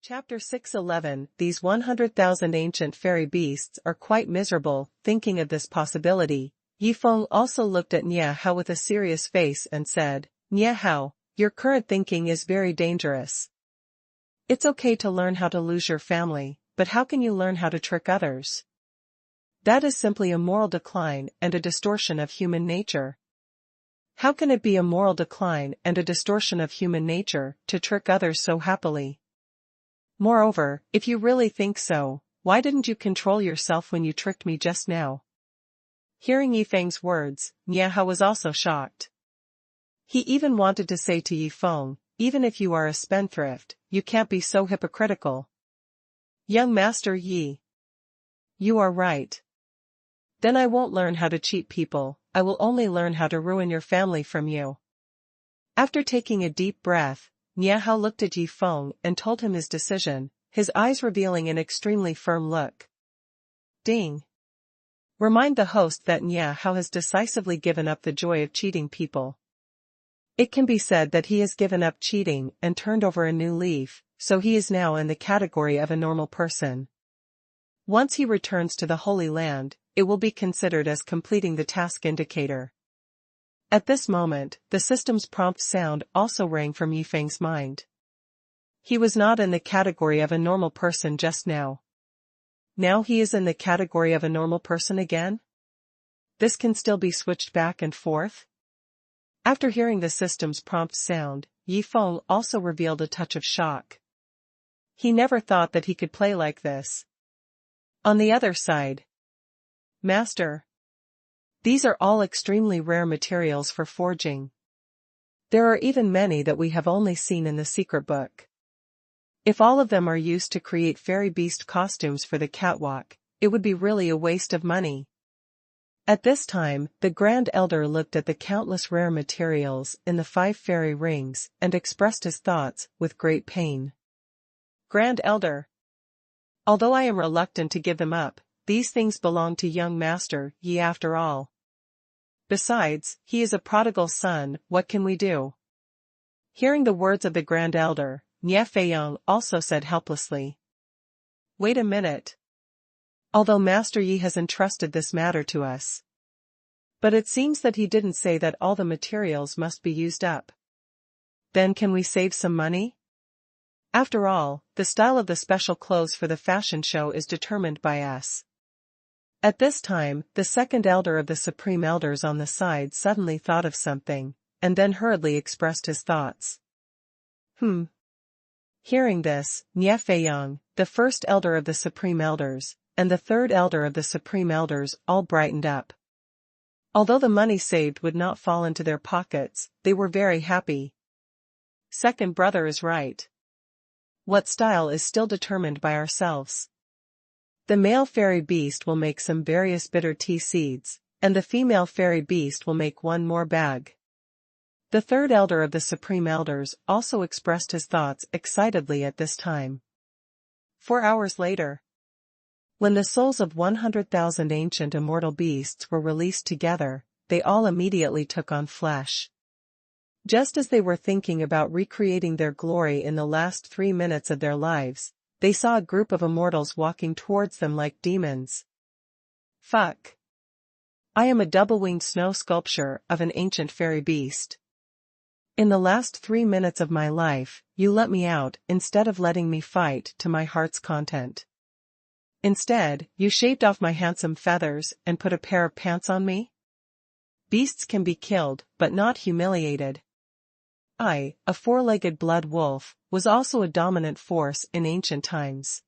Chapter 611. These 100,000 ancient fairy beasts are quite miserable. Thinking of this possibility, Yifeng also looked at Nie Hao with a serious face and said, Nie Hao, your current thinking is very dangerous. It's okay to learn how to lose your family, but how can you learn how to trick others? That is simply a moral decline and a distortion of human nature. How can it be a moral decline and a distortion of human nature to trick others so happily? Moreover, if you really think so, why didn't you control yourself when you tricked me just now? Hearing Yifeng's words, Nie Hao was also shocked. He even wanted to say to Yifeng, even if you are a spendthrift, you can't be so hypocritical. Young Master Yi. You are right. Then I won't learn how to cheat people, I will only learn how to ruin your family from you. After taking a deep breath, Nie Hao looked at Yifeng and told him his decision, his eyes revealing an extremely firm look. Ding. Remind the host that Nie Hao has decisively given up the joy of cheating people. It can be said that he has given up cheating and turned over a new leaf, so he is now in the category of a normal person. Once he returns to the Holy Land, it will be considered as completing the task indicator. At this moment, the system's prompt sound also rang from Yifeng's mind. He was not in the category of a normal person just now. Now he is in the category of a normal person again? This can still be switched back and forth? After hearing the system's prompt sound, Yifeng also revealed a touch of shock. He never thought that he could play like this. On the other side, Master. These are all extremely rare materials for forging. There are even many that we have only seen in the secret book. If all of them are used to create fairy beast costumes for the catwalk, it would be really a waste of money. At this time, the Grand Elder looked at the countless rare materials in the 5 fairy rings and expressed his thoughts with great pain. Grand Elder. Although I am reluctant to give them up, these things belong to young Master Yi after all. Besides, he is a prodigal son, what can we do? Hearing the words of the Grand Elder, Nie Feiyong also said helplessly. Wait a minute. Although Master Yi has entrusted this matter to us. But it seems that he didn't say that all the materials must be used up. Then can we save some money? After all, the style of the special clothes for the fashion show is determined by us. At this time, the second elder of the Supreme Elders on the side suddenly thought of something, and then hurriedly expressed his thoughts. Hearing this, Nie Feiyong, the first elder of the Supreme Elders, and the third elder of the Supreme Elders all brightened up. Although the money saved would not fall into their pockets, they were very happy. Second brother is right. What style is still determined by ourselves. The male fairy beast will make some various bitter tea seeds, and the female fairy beast will make one more bag. The third elder of the Supreme Elders also expressed his thoughts excitedly at this time. 4 hours later, when the souls of 100,000 ancient immortal beasts were released together, they all immediately took on flesh. Just as they were thinking about recreating their glory in the last 3 minutes of their lives, they saw a group of immortals walking towards them like demons. Fuck. I am a double-winged snow sculpture of an ancient fairy beast. In the last 3 minutes of my life, you let me out instead of letting me fight to my heart's content. Instead, you shaved off my handsome feathers and put a pair of pants on me? Beasts can be killed, but not humiliated. I, a 4-legged blood wolf, was also a dominant force in ancient times.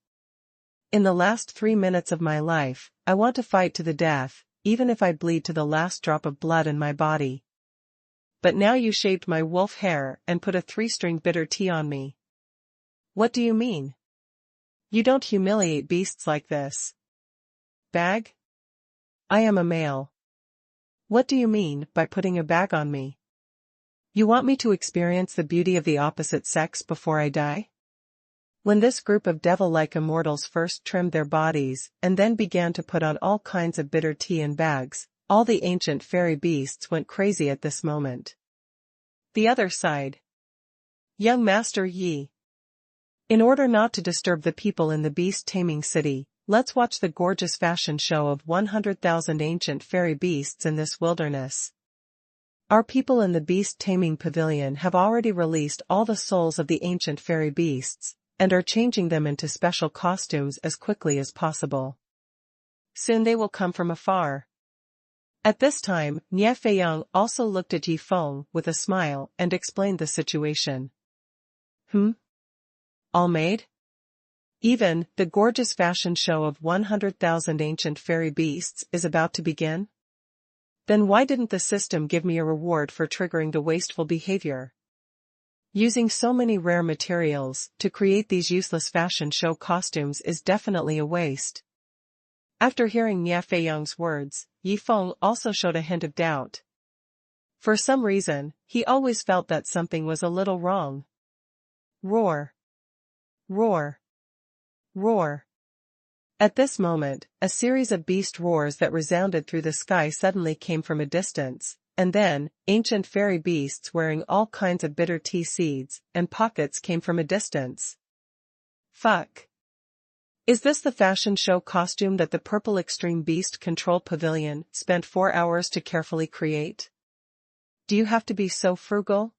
In the last 3 minutes of my life, I want to fight to the death, even if I bleed to the last drop of blood in my body. But now you shaved my wolf hair and put a 3-string bitter tea on me. What do you mean? You don't humiliate beasts like this. Bag? I am a male. What do you mean by putting a bag on me? You want me to experience the beauty of the opposite sex before I die? When this group of devil-like immortals first trimmed their bodies and then began to put on all kinds of bitter tea in bags, all the ancient fairy beasts went crazy at this moment. The other side. Young Master Yi. In order not to disturb the people in the beast-taming city, let's watch the gorgeous fashion show of 100,000 ancient fairy beasts in this wilderness. Our people in the beast-taming pavilion have already released all the souls of the ancient fairy beasts, and are changing them into special costumes as quickly as possible. Soon they will come from afar. At this time, Nie Feiyang also looked at Yi Feng with a smile and explained the situation. All made? Even, the gorgeous fashion show of 100,000 ancient fairy beasts is about to begin? Then why didn't the system give me a reward for triggering the wasteful behavior? Using so many rare materials to create these useless fashion show costumes is definitely a waste. After hearing Nie Feiyang's words, Yi Feng also showed a hint of doubt. For some reason, he always felt that something was a little wrong. Roar! Roar! Roar! At this moment, a series of beast roars that resounded through the sky suddenly came from a distance, and then, ancient fairy beasts wearing all kinds of bitter tea seeds and pockets came from a distance. Fuck! Is this the fashion show costume that the Purple Extreme Beast Control Pavilion spent 4 hours to carefully create? Do you have to be so frugal?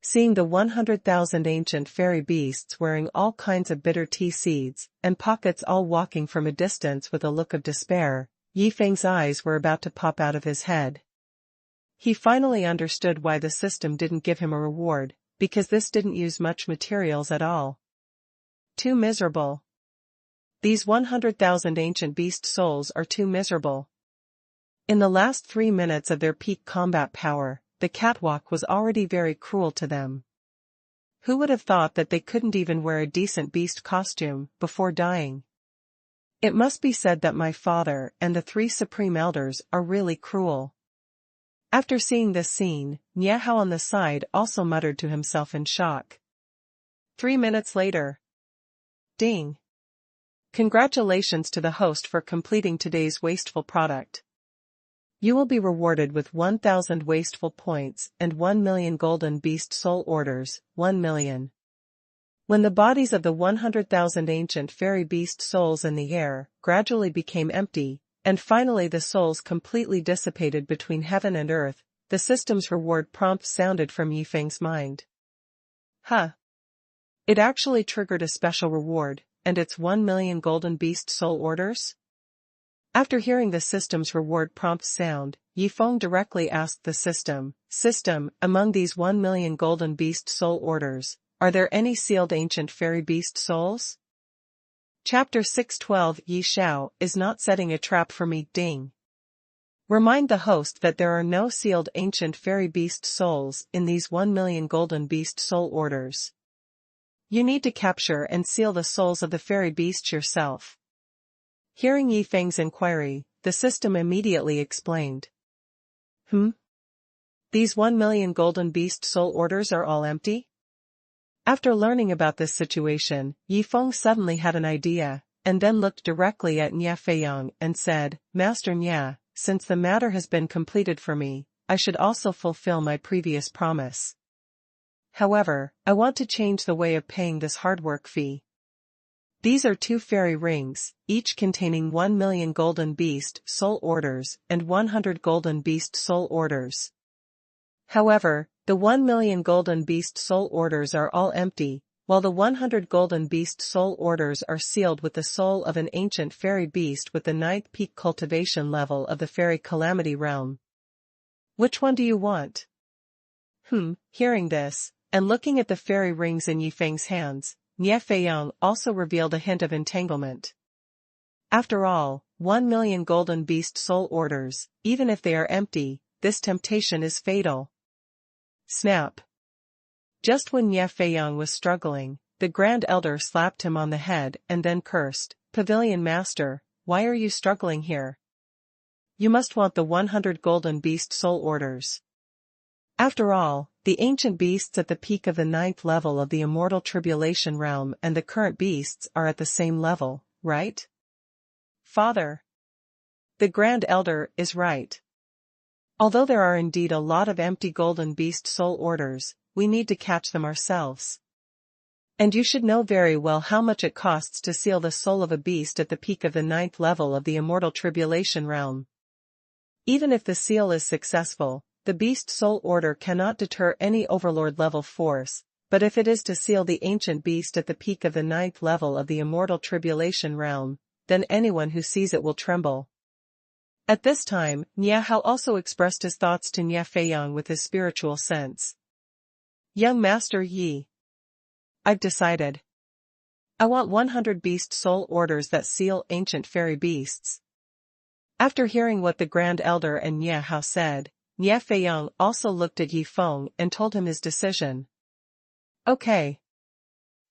Seeing the 100,000 ancient fairy beasts wearing all kinds of bitter tea seeds and pockets all walking from a distance with a look of despair, Yi Feng's eyes were about to pop out of his head. He finally understood why the system didn't give him a reward, because this didn't use much materials at all. Too miserable. These 100,000 ancient beast souls are too miserable. In the last 3 minutes of their peak combat power, the catwalk was already very cruel to them. Who would have thought that they couldn't even wear a decent beast costume before dying? It must be said that my father and the 3 supreme elders are really cruel. After seeing this scene, Nie Hao on the side also muttered to himself in shock. 3 minutes later. Ding! Congratulations to the host for completing today's wasteful product. You will be rewarded with 1,000 wasteful points and 1 million golden beast soul orders, 1 million. When the bodies of the 100,000 ancient fairy beast souls in the air gradually became empty, and finally the souls completely dissipated between heaven and earth, the system's reward prompt sounded from Yi Feng's mind. It actually triggered a special reward, and it's 1 million golden beast soul orders? After hearing the system's reward prompt sound, Yi Feng directly asked the system, among these 1 million golden beast soul orders, are there any sealed ancient fairy beast souls? Chapter 612 Yi Xiao is not setting a trap for me. Ding! Remind the host that there are no sealed ancient fairy beast souls in these 1 million golden beast soul orders. You need to capture and seal the souls of the fairy beasts yourself. Hearing Yi Feng's inquiry, the system immediately explained. These 1 million golden beast soul orders are all empty? After learning about this situation, Yi Feng suddenly had an idea, and then looked directly at Nie Feiyang and said, Master Nie, since the matter has been completed for me, I should also fulfill my previous promise. However, I want to change the way of paying this hard work fee. These are 2 fairy rings, each containing 1 million golden beast soul orders and 100 golden beast soul orders. However, the 1 million golden beast soul orders are all empty, while the 100 golden beast soul orders are sealed with the soul of an ancient fairy beast with the 9th peak cultivation level of the fairy calamity realm. Which one do you want? Hearing this, and looking at the fairy rings in Yi Feng's hands, Nie Feiyang also revealed a hint of entanglement. After all, 1 million golden beast soul orders, even if they are empty, this temptation is fatal. Snap! Just when Nie Feiyang was struggling, the Grand Elder slapped him on the head and then cursed, Pavilion Master, why are you struggling here? You must want the 100 golden beast soul orders. After all, the ancient beasts at the peak of the 9th level of the immortal tribulation realm and the current beasts are at the same level, right? Father. The Grand Elder is right. Although there are indeed a lot of empty golden beast soul orders, we need to catch them ourselves. And you should know very well how much it costs to seal the soul of a beast at the peak of the 9th level of the immortal tribulation realm. Even if the seal is successful, the beast soul order cannot deter any overlord level force, but if it is to seal the ancient beast at the peak of the 9th level of the immortal tribulation realm, then anyone who sees it will tremble. At this time, Nia Hao also expressed his thoughts to Nia Feiyang with his spiritual sense. Young Master Yi. I've decided. I want 100 beast soul orders that seal ancient fairy beasts. After hearing what the Grand Elder and Nia Hao said, Nia Feiyang also looked at Yi Feng and told him his decision. Okay.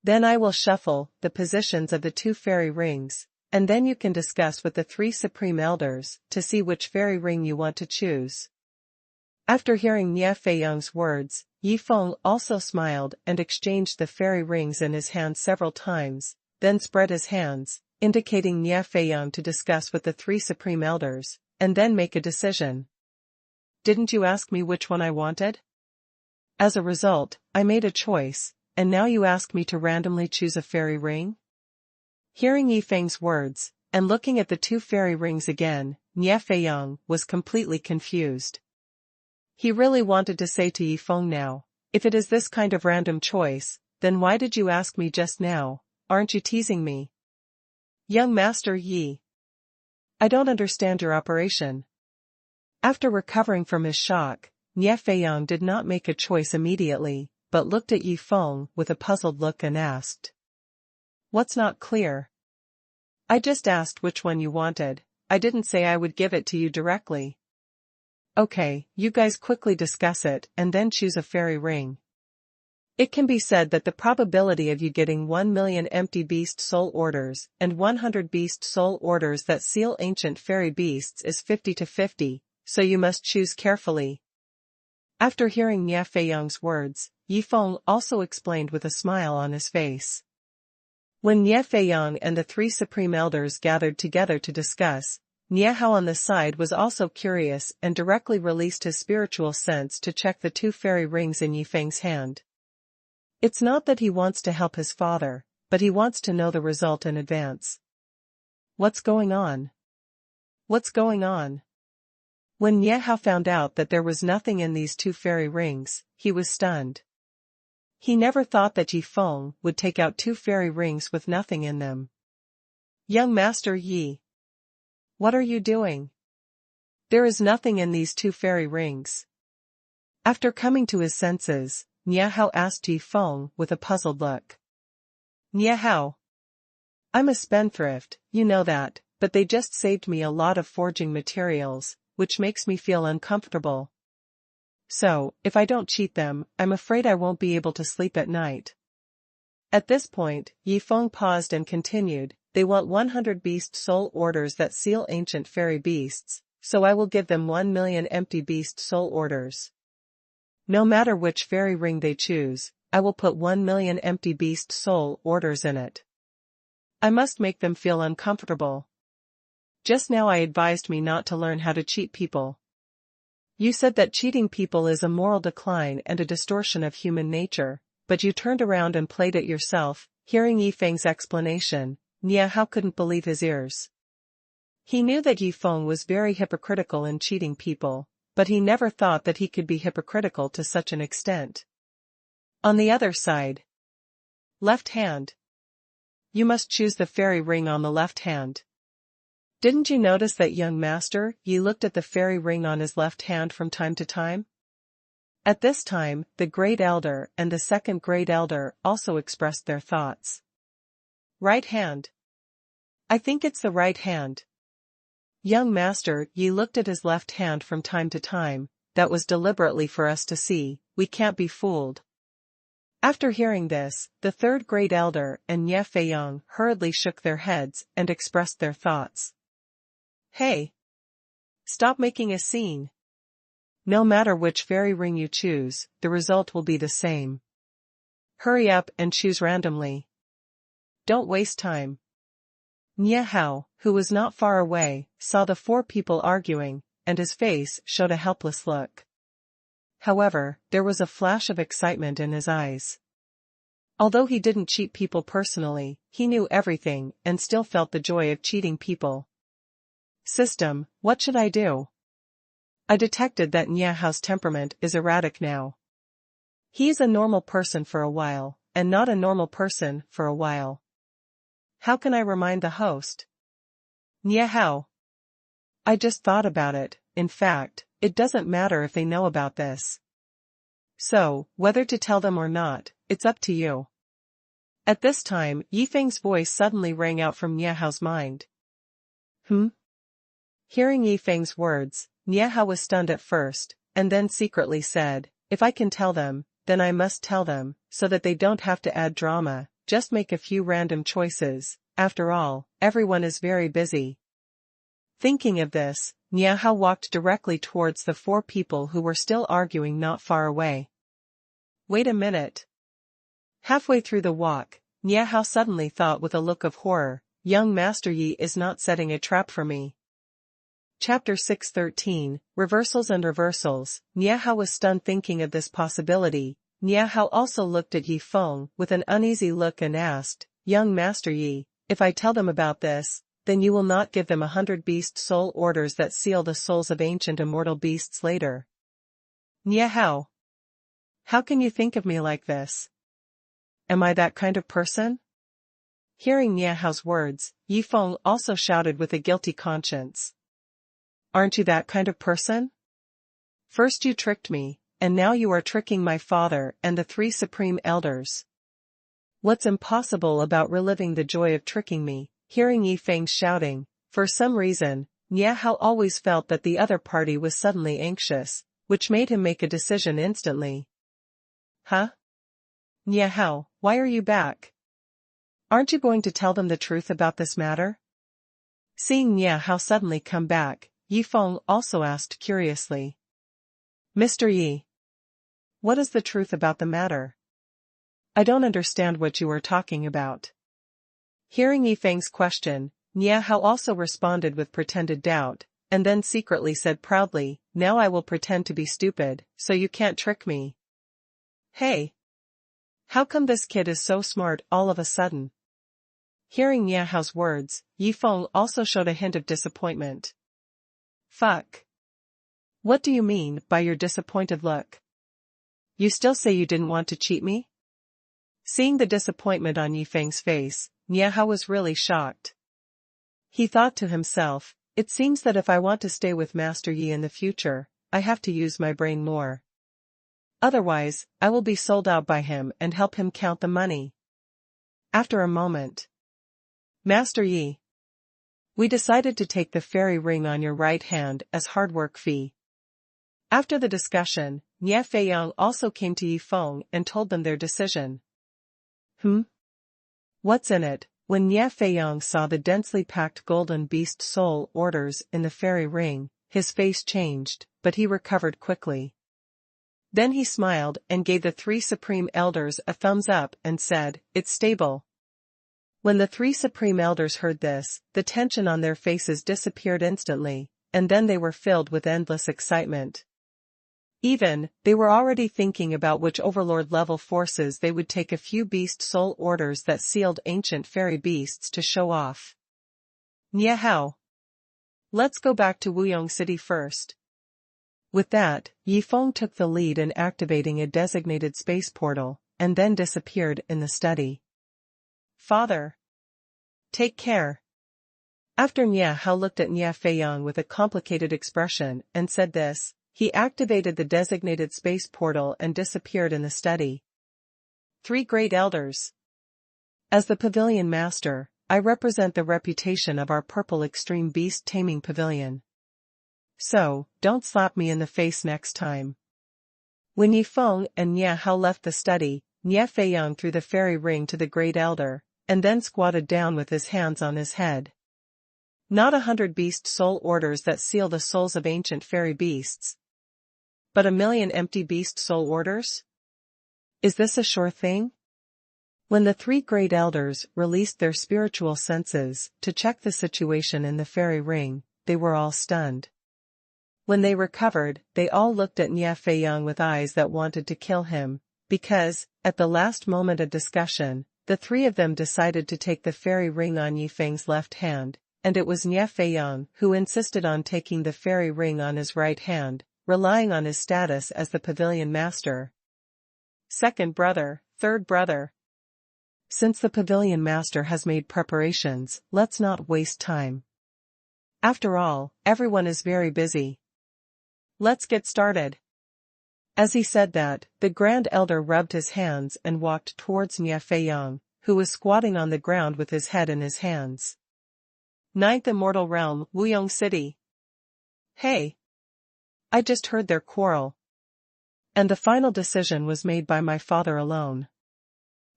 Then I will shuffle the positions of the 2 fairy rings, and then you can discuss with the 3 supreme elders to see which fairy ring you want to choose. After hearing Nia Feiyang's words, Yi Feng also smiled and exchanged the fairy rings in his hand several times, then spread his hands, indicating Nia Feiyang to discuss with the 3 supreme elders, and then make a decision. Didn't you ask me which one I wanted? As a result, I made a choice, and now you ask me to randomly choose a fairy ring? Hearing Yi Feng's words, and looking at the 2 fairy rings again, Nia Feiyang was completely confused. He really wanted to say to Yi Feng now, if it is this kind of random choice, then why did you ask me just now? Aren't you teasing me? Young Master Yi. I don't understand your operation. After recovering from his shock, Nia Feiyang did not make a choice immediately, but looked at Yi Feng with a puzzled look and asked. What's not clear? I just asked which one you wanted, I didn't say I would give it to you directly. Okay, you guys quickly discuss it and then choose a fairy ring. It can be said that the probability of you getting 1 million empty beast soul orders and 100 beast soul orders that seal ancient fairy beasts is 50 to 50, so you must choose carefully. After hearing Nia Feiyang's words, Yi Feng also explained with a smile on his face. When Nia Feiyang and the 3 supreme elders gathered together to discuss, Nia Hao on the side was also curious and directly released his spiritual sense to check the 2 fairy rings in Yi Feng's hand. It's not that he wants to help his father, but he wants to know the result in advance. What's going on? What's going on? When Nia Hao found out that there was nothing in these 2 fairy rings, he was stunned. He never thought that Yi Feng would take out 2 fairy rings with nothing in them. Young Master Yi. What are you doing? There is nothing in these 2 fairy rings. After coming to his senses, Nia Hao asked Yi Feng with a puzzled look. Nia Hao. I'm a spendthrift, you know that, but they just saved me a lot of forging materials, which makes me feel uncomfortable. So, if I don't cheat them, I'm afraid I won't be able to sleep at night. At this point, Yi Feng paused and continued, they want 100 beast soul orders that seal ancient fairy beasts, so I will give them 1 million empty beast soul orders. No matter which fairy ring they choose, I will put 1 million empty beast soul orders in it. I must make them feel uncomfortable. Just now I advised me not to learn how to cheat people. You said that cheating people is a moral decline and a distortion of human nature, but you turned around and played it yourself. Hearing Yi Feng's explanation, Nia Hao couldn't believe his ears. He knew that Yi Feng was very hypocritical in cheating people, but he never thought that he could be hypocritical to such an extent. On the other side. Left hand. You must choose the fairy ring on the left hand. Didn't you notice that young master Yi looked at the fairy ring on his left hand from time to time? At this time, the Great Elder and the Second Great Elder also expressed their thoughts. Right hand. I think it's the right hand. Young Master Yi looked at his left hand from time to time, that was deliberately for us to see, we can't be fooled. After hearing this, the Third Great Elder and Nia Feiyang hurriedly shook their heads and expressed their thoughts. Hey! Stop making a scene. No matter which fairy ring you choose, the result will be the same. Hurry up and choose randomly. Don't waste time. Nia Hao, who was not far away, saw the 4 people arguing, and his face showed a helpless look. However, there was a flash of excitement in his eyes. Although he didn't cheat people personally, he knew everything and still felt the joy of cheating people. System, what should I do? I detected that Niahao's temperament is erratic now. He's a normal person for a while, and not a normal person for a while. How can I remind the host? Niahao. I just thought about it. In fact, it doesn't matter if they know about this. So, whether to tell them or not, it's up to you. At this time, Yifeng's voice suddenly rang out from Niahao's mind. Hearing Yifeng's words, Niahao was stunned at first, and then secretly said, if I can tell them, then I must tell them, so that they don't have to add drama, just make a few random choices. After all, everyone is very busy. Thinking of this, Niahao walked directly towards the 4 people who were still arguing not far away. Wait a minute. Halfway through the walk, Niahao suddenly thought with a look of horror, young Master Yi is not setting a trap for me. Chapter 6:13, Reversals and Reversals. Niahao was stunned thinking of this possibility. Niahao also looked at Yifeng with an uneasy look and asked, young Master Yi, if I tell them about this, then you will not give them 100 beast soul orders that seal the souls of ancient immortal beasts later. Niahao. How can you think of me like this? Am I that kind of person? Hearing Niahao's words, Yifeng also shouted with a guilty conscience. Aren't you that kind of person? First you tricked me, and now you are tricking my father and the 3 supreme elders. What's impossible about reliving the joy of tricking me? Hearing Yifeng shouting, for some reason, Niahao always felt that the other party was suddenly anxious, which made him make a decision instantly. Huh? Niahao, why are you back? Aren't you going to tell them the truth about this matter? Seeing Niahao suddenly come back, Yifeng also asked curiously. Mr. Yi. What is the truth about the matter? I don't understand what you are talking about. Hearing Yifeng's question, Niahao also responded with pretended doubt, and then secretly said proudly, now I will pretend to be stupid, so you can't trick me. Hey! How come this kid is so smart all of a sudden? Hearing Niahao's words, Yifeng also showed a hint of disappointment. Fuck. What do you mean by your disappointed look? You still say you didn't want to cheat me? Seeing the disappointment on Yifeng's face, Niahao was really shocked. He thought to himself, it seems that if I want to stay with Master Yi in the future, I have to use my brain more. Otherwise, I will be sold out by him and help him count the money. After a moment. Master Yi. We decided to take the fairy ring on your right hand as hard work fee. After the discussion, Nie Feiyang also came to Yifeng and told them their decision. What's in it? When Nie Feiyang saw the densely packed golden beast soul orders in the fairy ring, his face changed, but he recovered quickly. Then he smiled and gave the 3 supreme elders a thumbs up and said, it's stable. When the 3 supreme elders heard this, the tension on their faces disappeared instantly, and then they were filled with endless excitement. They were already thinking about which overlord-level forces they would take a few beast soul orders that sealed ancient fairy beasts to show off. Niahao. Let's go back to Wuyong City first. With that, Yifeng took the lead in activating a designated space portal, and then disappeared in the study. Father. Take care. After Niahao looked at Nie Feiyang with a complicated expression and said this, he activated the designated space portal and disappeared in the study. 3 great elders. As the pavilion master, I represent the reputation of our purple extreme beast taming pavilion. So, don't slap me in the face next time. When Yifeng and Niahao left the study, Nie Feiyang threw the fairy ring to the great elder, and then squatted down with his hands on his head. Not 100 beast soul orders that seal the souls of ancient fairy beasts. But 1,000,000 empty beast soul orders? Is this a sure thing? When the 3 great elders released their spiritual senses to check the situation in the fairy ring, they were all stunned. When they recovered, they all looked at Nie Feiyang with eyes that wanted to kill him, because, at the last moment of discussion, the three of them decided to take the fairy ring on Yifeng's left hand, and it was Nie Feiyang who insisted on taking the fairy ring on his right hand, relying on his status as the pavilion master. Second brother, third brother. Since the pavilion master has made preparations, let's not waste time. After all, everyone is very busy. Let's get started. As he said that, the Grand Elder rubbed his hands and walked towards Nie Feiyang, who was squatting on the ground with his head in his hands. Ninth Immortal Realm, Wuyong City. Hey! I just heard their quarrel. And the final decision was made by my father alone.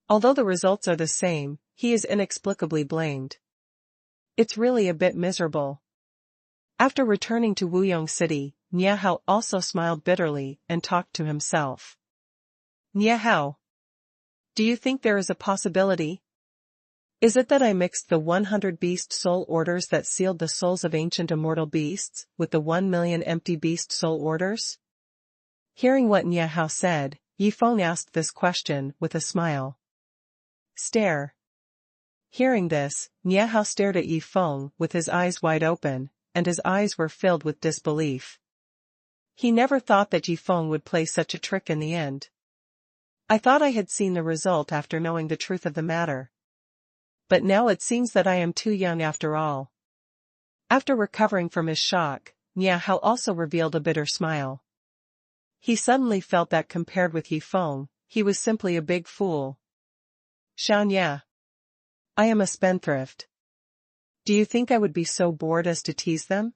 Although the results are the same, he is inexplicably blamed. It's really a bit miserable. After returning to Wuyong City, Nie Hao also smiled bitterly and talked to himself. Nie Hao. Do you think there is a possibility? Is it that I mixed the 100 beast soul orders that sealed the souls of ancient immortal beasts with the 1 million empty beast soul orders? Hearing what Nie Hao said, Yifeng asked this question with a smile. Stare. Hearing this, Nie Hao stared at Yifeng with his eyes wide open, and his eyes were filled with disbelief. He never thought that Yifeng would play such a trick in the end. I thought I had seen the result after knowing the truth of the matter. But now it seems that I am too young after all. After recovering from his shock, Nie Hao also revealed a bitter smile. He suddenly felt that compared with Yifeng, he was simply a big fool. Xiao Nie. I am a spendthrift. Do you think I would be so bored as to tease them?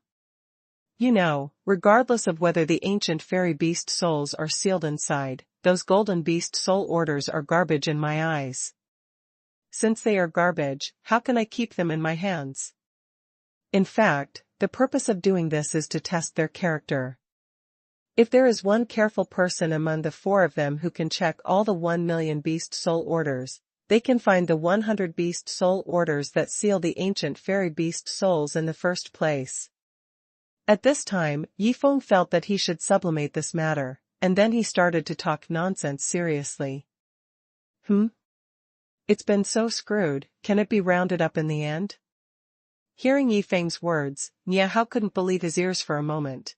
You know, regardless of whether the ancient fairy beast souls are sealed inside, those golden beast soul orders are garbage in my eyes. Since they are garbage, how can I keep them in my hands? In fact, the purpose of doing this is to test their character. If there is one careful person among the four of them who can check all the 1 million beast soul orders, they can find the 100 beast soul orders that seal the ancient fairy beast souls in the first place. At this time, Yifeng felt that he should sublimate this matter, and then he started to talk nonsense seriously. It's been so screwed, can it be rounded up in the end? Hearing Yifeng's words, Nie Hao couldn't believe his ears for a moment.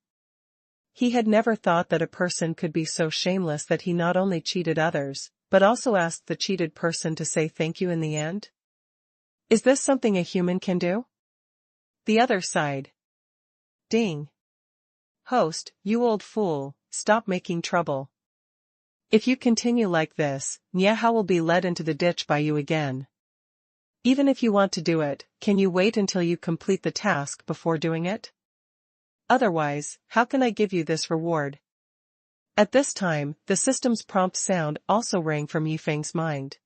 He had never thought that a person could be so shameless that he not only cheated others, but also asked the cheated person to say thank you in the end. Is this something a human can do? The other side. Ding. Host, you old fool, stop making trouble. If you continue like this, Nie Hao will be led into the ditch by you again. Even if you want to do it, can you wait until you complete the task before doing it? Otherwise, how can I give you this reward? At this time, the system's prompt sound also rang from Yifeng's mind.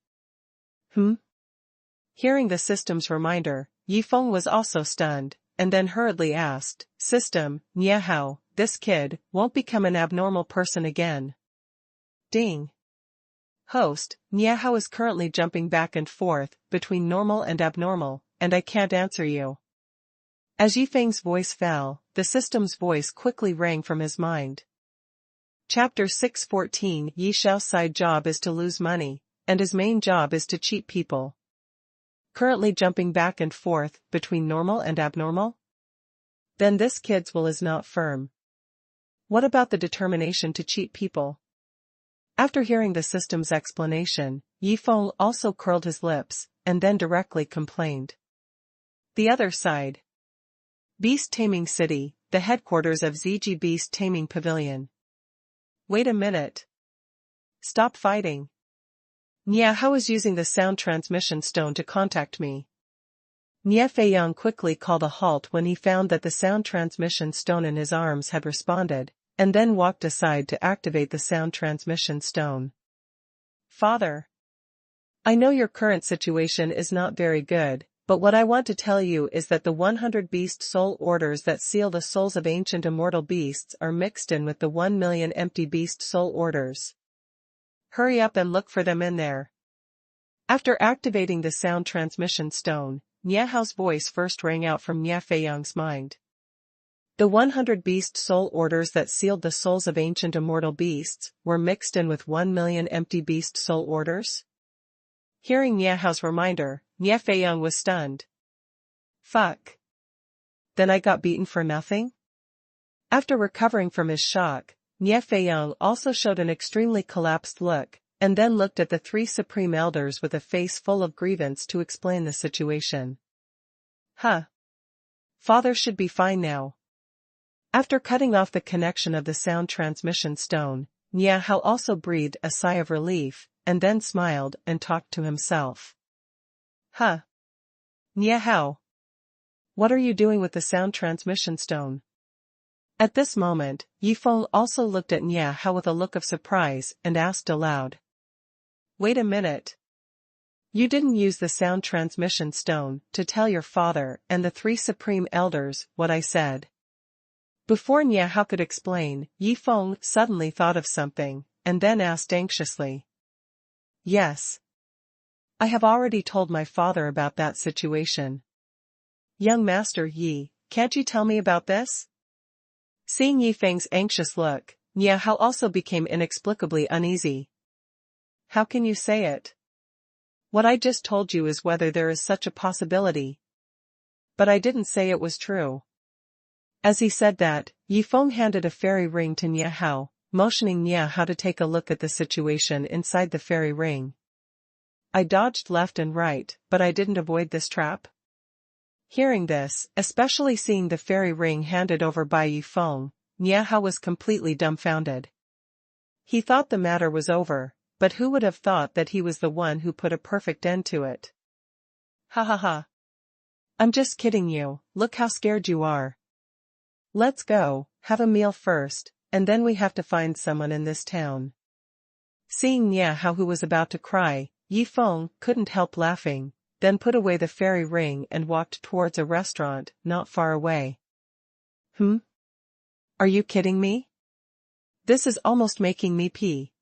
Hearing the system's reminder, Yifeng was also stunned, and then hurriedly asked, System, Nie Hao, this kid won't become an abnormal person again. Ding. Host, Nie Hao is currently jumping back and forth between normal and abnormal, and I can't answer you. As Yifeng's voice fell, the system's voice quickly rang from his mind. Chapter 614 Yi Xiao's side job is to lose money, and his main job is to cheat people. Currently jumping back and forth between normal and abnormal? Then this kid's will is not firm. What about the determination to cheat people? After hearing the system's explanation, Yifeng also curled his lips, and then directly complained. The other side. Beast Taming City, the headquarters of ZG Beast Taming Pavilion. Wait a minute. Stop fighting. Nie Hao is using the sound transmission stone to contact me. Nie Feiyang quickly called a halt when he found that the sound transmission stone in his arms had responded, and then walked aside to activate the sound transmission stone. Father. I know your current situation is not very good, but what I want to tell you is that the 100 beast soul orders that seal the souls of ancient immortal beasts are mixed in with the 1 million empty beast soul orders. Hurry up and look for them in there. After activating the sound transmission stone, Nie Hao's voice first rang out from Nie Feiyang's mind. The 100 beast soul orders that sealed the souls of ancient immortal beasts were mixed in with 1 million empty beast soul orders? Hearing Nie Hao's reminder, Nie Feiyang was stunned. Fuck. Then I got beaten for nothing? After recovering from his shock, Nie Feiyang also showed an extremely collapsed look, and then looked at the 3 supreme elders with a face full of grievance to explain the situation. Huh. Father should be fine now. After cutting off the connection of the sound transmission stone, Nie Hao also breathed a sigh of relief, and then smiled and talked to himself. Huh. Nie Hao. What are you doing with the sound transmission stone? At this moment, Yifeng also looked at Nie Hao with a look of surprise and asked aloud. Wait a minute. You didn't use the sound transmission stone to tell your father and the 3 supreme elders what I said. Before Nie Hao could explain, Yifeng suddenly thought of something, and then asked anxiously. Yes. I have already told my father about that situation. Young Master Yi, can't you tell me about this? Seeing Yifeng's anxious look, Nie Hao also became inexplicably uneasy. How can you say it? What I just told you is whether there is such a possibility. But I didn't say it was true. As he said that, Yifeng handed a fairy ring to Nie Hao, motioning Nie Hao to take a look at the situation inside the fairy ring. I dodged left and right, but I didn't avoid this trap. Hearing this, especially seeing the fairy ring handed over by Yifeng, Nie Hao was completely dumbfounded. He thought the matter was over, but who would have thought that he was the one who put a perfect end to it? Ha ha ha. I'm just kidding you, look how scared you are. Let's go, have a meal first, and then we have to find someone in this town. Seeing Nie Hao who was about to cry, Yifeng couldn't help laughing, then put away the fairy ring and walked towards a restaurant not far away. Are you kidding me? This is almost making me pee.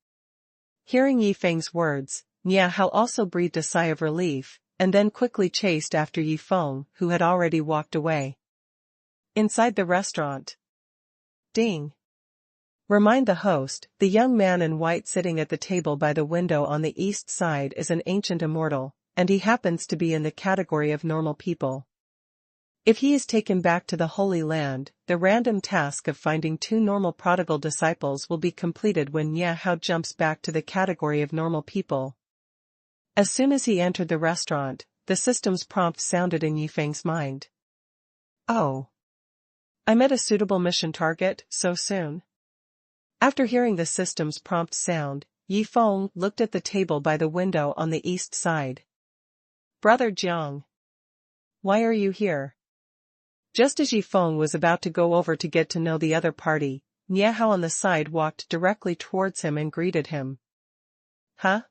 Hearing Yifeng's words, Nie Hao also breathed a sigh of relief, and then quickly chased after Yifeng who had already walked away. Inside the restaurant. Ding. Remind the host, the young man in white sitting at the table by the window on the east side is an ancient immortal, and he happens to be in the category of normal people. If he is taken back to the Holy Land, the random task of finding 2 normal prodigal disciples will be completed when Nie Hao jumps back to the category of normal people. As soon as he entered the restaurant, the system's prompt sounded in Yifeng's mind. Oh. I met a suitable mission target so soon. After hearing the system's prompt sound, Yifeng looked at the table by the window on the east side. Brother Jiang. Why are you here? Just as Yifeng was about to go over to get to know the other party, Nie Hao on the side walked directly towards him and greeted him. Huh?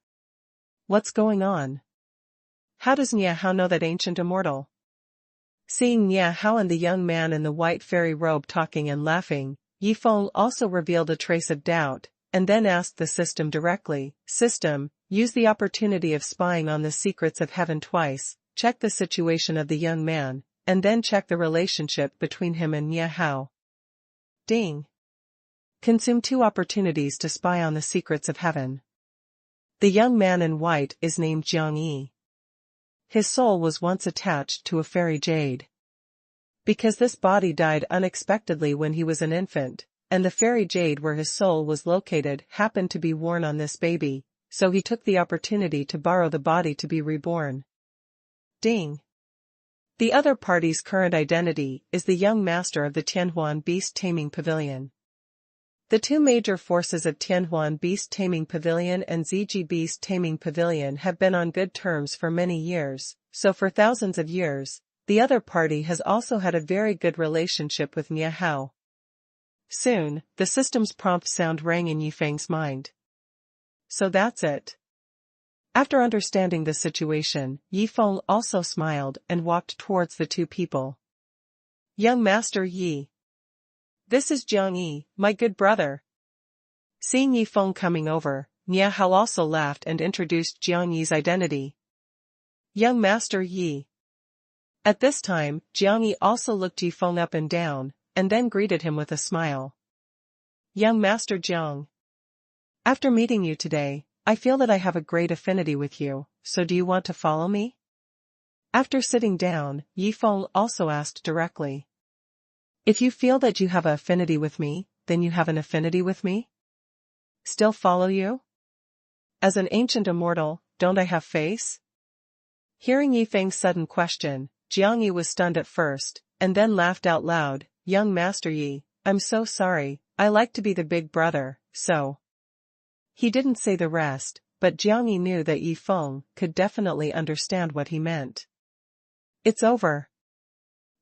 What's going on? How does Nie Hao know that ancient immortal? Seeing Nie Hao and the young man in the white fairy robe talking and laughing, Yifeng also revealed a trace of doubt, and then asked the system directly, System, use the opportunity of spying on the secrets of heaven twice, check the situation of the young man, and then check the relationship between him and Nie Hao. Ding. Consume 2 opportunities to spy on the secrets of heaven. The young man in white is named Jiang Yi. His soul was once attached to a fairy jade. Because this body died unexpectedly when he was an infant, and the fairy jade where his soul was located happened to be worn on this baby, so he took the opportunity to borrow the body to be reborn. Ding. The other party's current identity is the young master of the Tianhuan Beast Taming Pavilion. The 2 major forces of Tianhuan Beast Taming Pavilion and Ziji Beast Taming Pavilion have been on good terms for many years, so for thousands of years, the other party has also had a very good relationship with Nie Hao. Soon, the system's prompt sound rang in Yifeng's mind. So that's it. After understanding the situation, Yifeng also smiled and walked towards the 2 people. Young Master Yi. This is Jiang Yi, my good brother. Seeing Yifeng coming over, Nie Hao also laughed and introduced Jiang Yi's identity. Young Master Yi. At this time, Jiang Yi also looked Yifeng up and down, and then greeted him with a smile. Young Master Jiang. After meeting you today, I feel that I have a great affinity with you, so do you want to follow me? After sitting down, Yifeng also asked directly. If you feel that you have an affinity with me, then you have an affinity with me? Still follow you? As an ancient immortal, don't I have face? Hearing Yifeng's sudden question, Jiang Yi was stunned at first, and then laughed out loud. Young Master Yi, I'm so sorry, I like to be the big brother, so. He didn't say the rest, but Jiang Yi knew that Yifeng could definitely understand what he meant. It's over.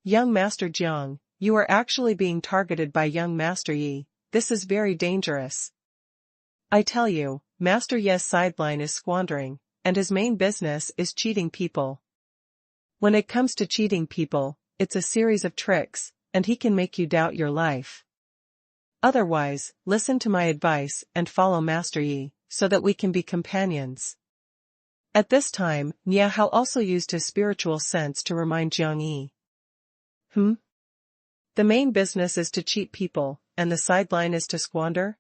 Young Master Jiang, you are actually being targeted by young Master Yi, this is very dangerous. I tell you, Master Yi's sideline is squandering, and his main business is cheating people. When it comes to cheating people, it's a series of tricks, and he can make you doubt your life. Otherwise, listen to my advice and follow Master Yi, so that we can be companions. At this time, Nia Hao also used his spiritual sense to remind Jiang Yi. The main business is to cheat people, and the sideline is to squander?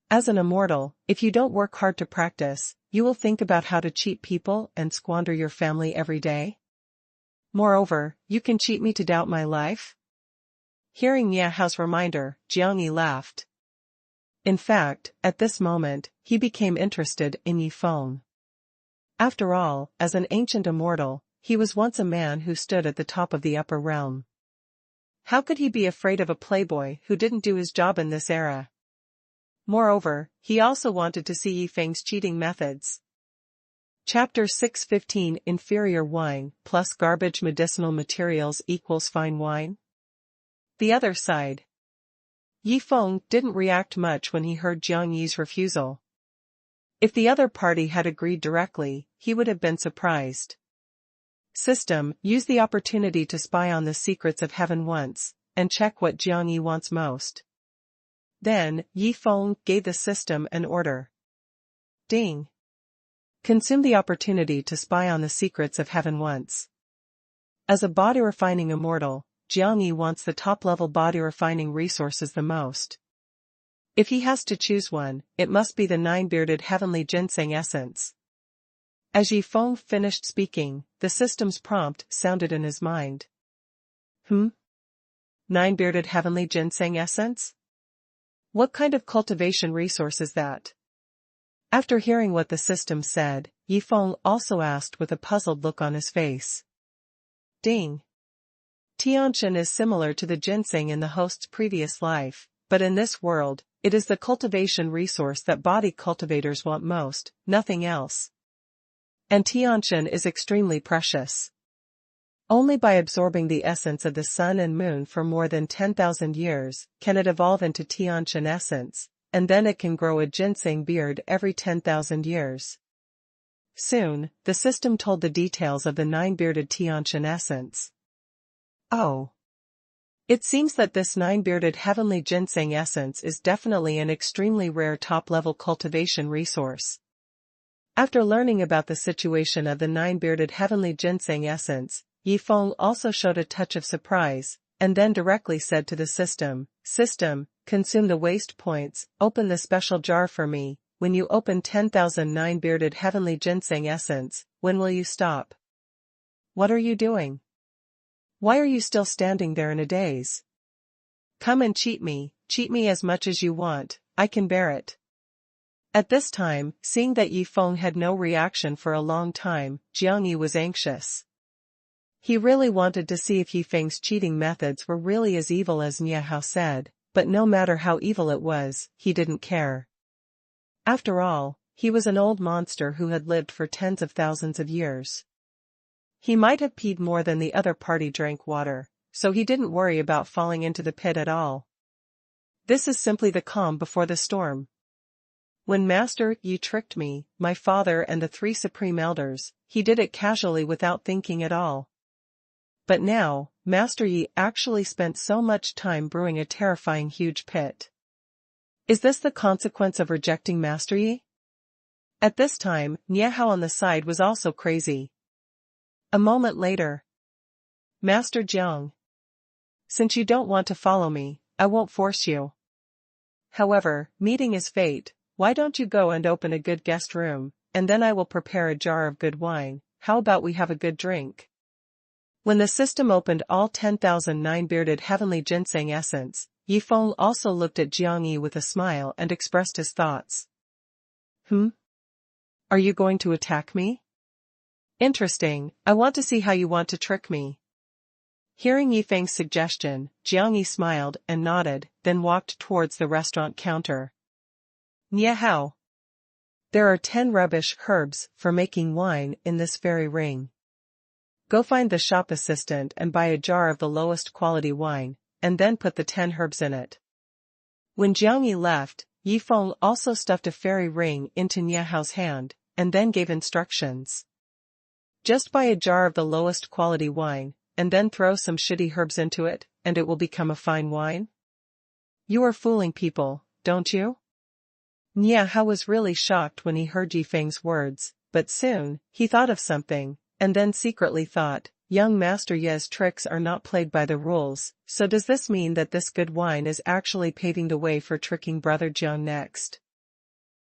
As an immortal, if you don't work hard to practice, you will think about how to cheat people and squander your family every day? Moreover, you can cheat me to doubt my life? Hearing Nia Hao's reminder, Jiang Yi laughed. In fact, at this moment, he became interested in Yifeng. After all, as an ancient immortal, he was once a man who stood at the top of the upper realm. How could he be afraid of a playboy who didn't do his job in this era? Moreover, he also wanted to see Yifeng's cheating methods. Chapter 6:15 Inferior wine plus garbage medicinal materials equals fine wine? The other side. Yifeng didn't react much when he heard Jiang Yi's refusal. If the other party had agreed directly, he would have been surprised. System, use the opportunity to spy on the secrets of heaven once, and check what Jiang Yi wants most. Then, Yifeng gave the system an order. Ding. Consume the opportunity to spy on the secrets of heaven once. As a body-refining immortal, Jiang Yi wants the top-level body-refining resources the most. If he has to choose one, it must be the nine-bearded heavenly ginseng essence. As Yifeng finished speaking, the system's prompt sounded in his mind. Nine-bearded heavenly ginseng essence? What kind of cultivation resource is that? After hearing what the system said, Yifeng also asked with a puzzled look on his face. Ding. Tianshan is similar to the ginseng in the host's previous life, but in this world, it is the cultivation resource that body cultivators want most, nothing else. And Tianshan is extremely precious. Only by absorbing the essence of the sun and moon for more than 10,000 years can it evolve into Tianshan essence, and then it can grow a ginseng beard every 10,000 years. Soon, the system told the details of the nine-bearded Tianshan essence. Oh. It seems that this nine-bearded heavenly ginseng essence is definitely an extremely rare top-level cultivation resource. After learning about the situation of the nine-bearded heavenly ginseng essence, Yifeng also showed a touch of surprise, and then directly said to the system, System, consume the waste points, open the special jar for me. When you open 10,000 nine-bearded heavenly ginseng essence, when will you stop? What are you doing? Why are you still standing there in a daze? Come and cheat me as much as you want, I can bear it. At this time, seeing that Yifeng had no reaction for a long time, Jiang Yi was anxious. He really wanted to see if Yifeng's cheating methods were really as evil as Nia Hao said, but no matter how evil it was, he didn't care. After all, he was an old monster who had lived for tens of thousands of years. He might have peed more than the other party drank water, so he didn't worry about falling into the pit at all. This is simply the calm before the storm. When Master Yi tricked me, my father and the three supreme elders, he did it casually without thinking at all. But now, Master Yi actually spent so much time brewing a terrifying huge pit. Is this the consequence of rejecting Master Yi? At this time, Nia Hao on the side was also crazy. A moment later. Master Jiang. Since you don't want to follow me, I won't force you. However, meeting is fate. Why don't you go and open a good guest room, and then I will prepare a jar of good wine. How about we have a good drink? When the system opened all 10,009 bearded heavenly ginseng essence, Yifeng also looked at Jiang Yi with a smile and expressed his thoughts. Are you going to attack me? Interesting, I want to see how you want to trick me. Hearing Yifeng's suggestion, Jiang Yi smiled and nodded, then walked towards the restaurant counter. "Nie hao. There are 10 rubbish herbs for making wine in this fairy ring. Go find the shop assistant and buy a jar of the lowest quality wine, and then put the 10 herbs in it." When Jiang Yi left, Yifeng also stuffed a fairy ring into Nie Hao's hand, and then gave instructions. Just buy a jar of the lowest quality wine, and then throw some shitty herbs into it, and it will become a fine wine? You are fooling people, don't you? Nie Hao was really shocked when he heard Yifeng's words, but soon, he thought of something, and then secretly thought, young Master Ye's tricks are not played by the rules, so does this mean that this good wine is actually paving the way for tricking Brother Jiang next?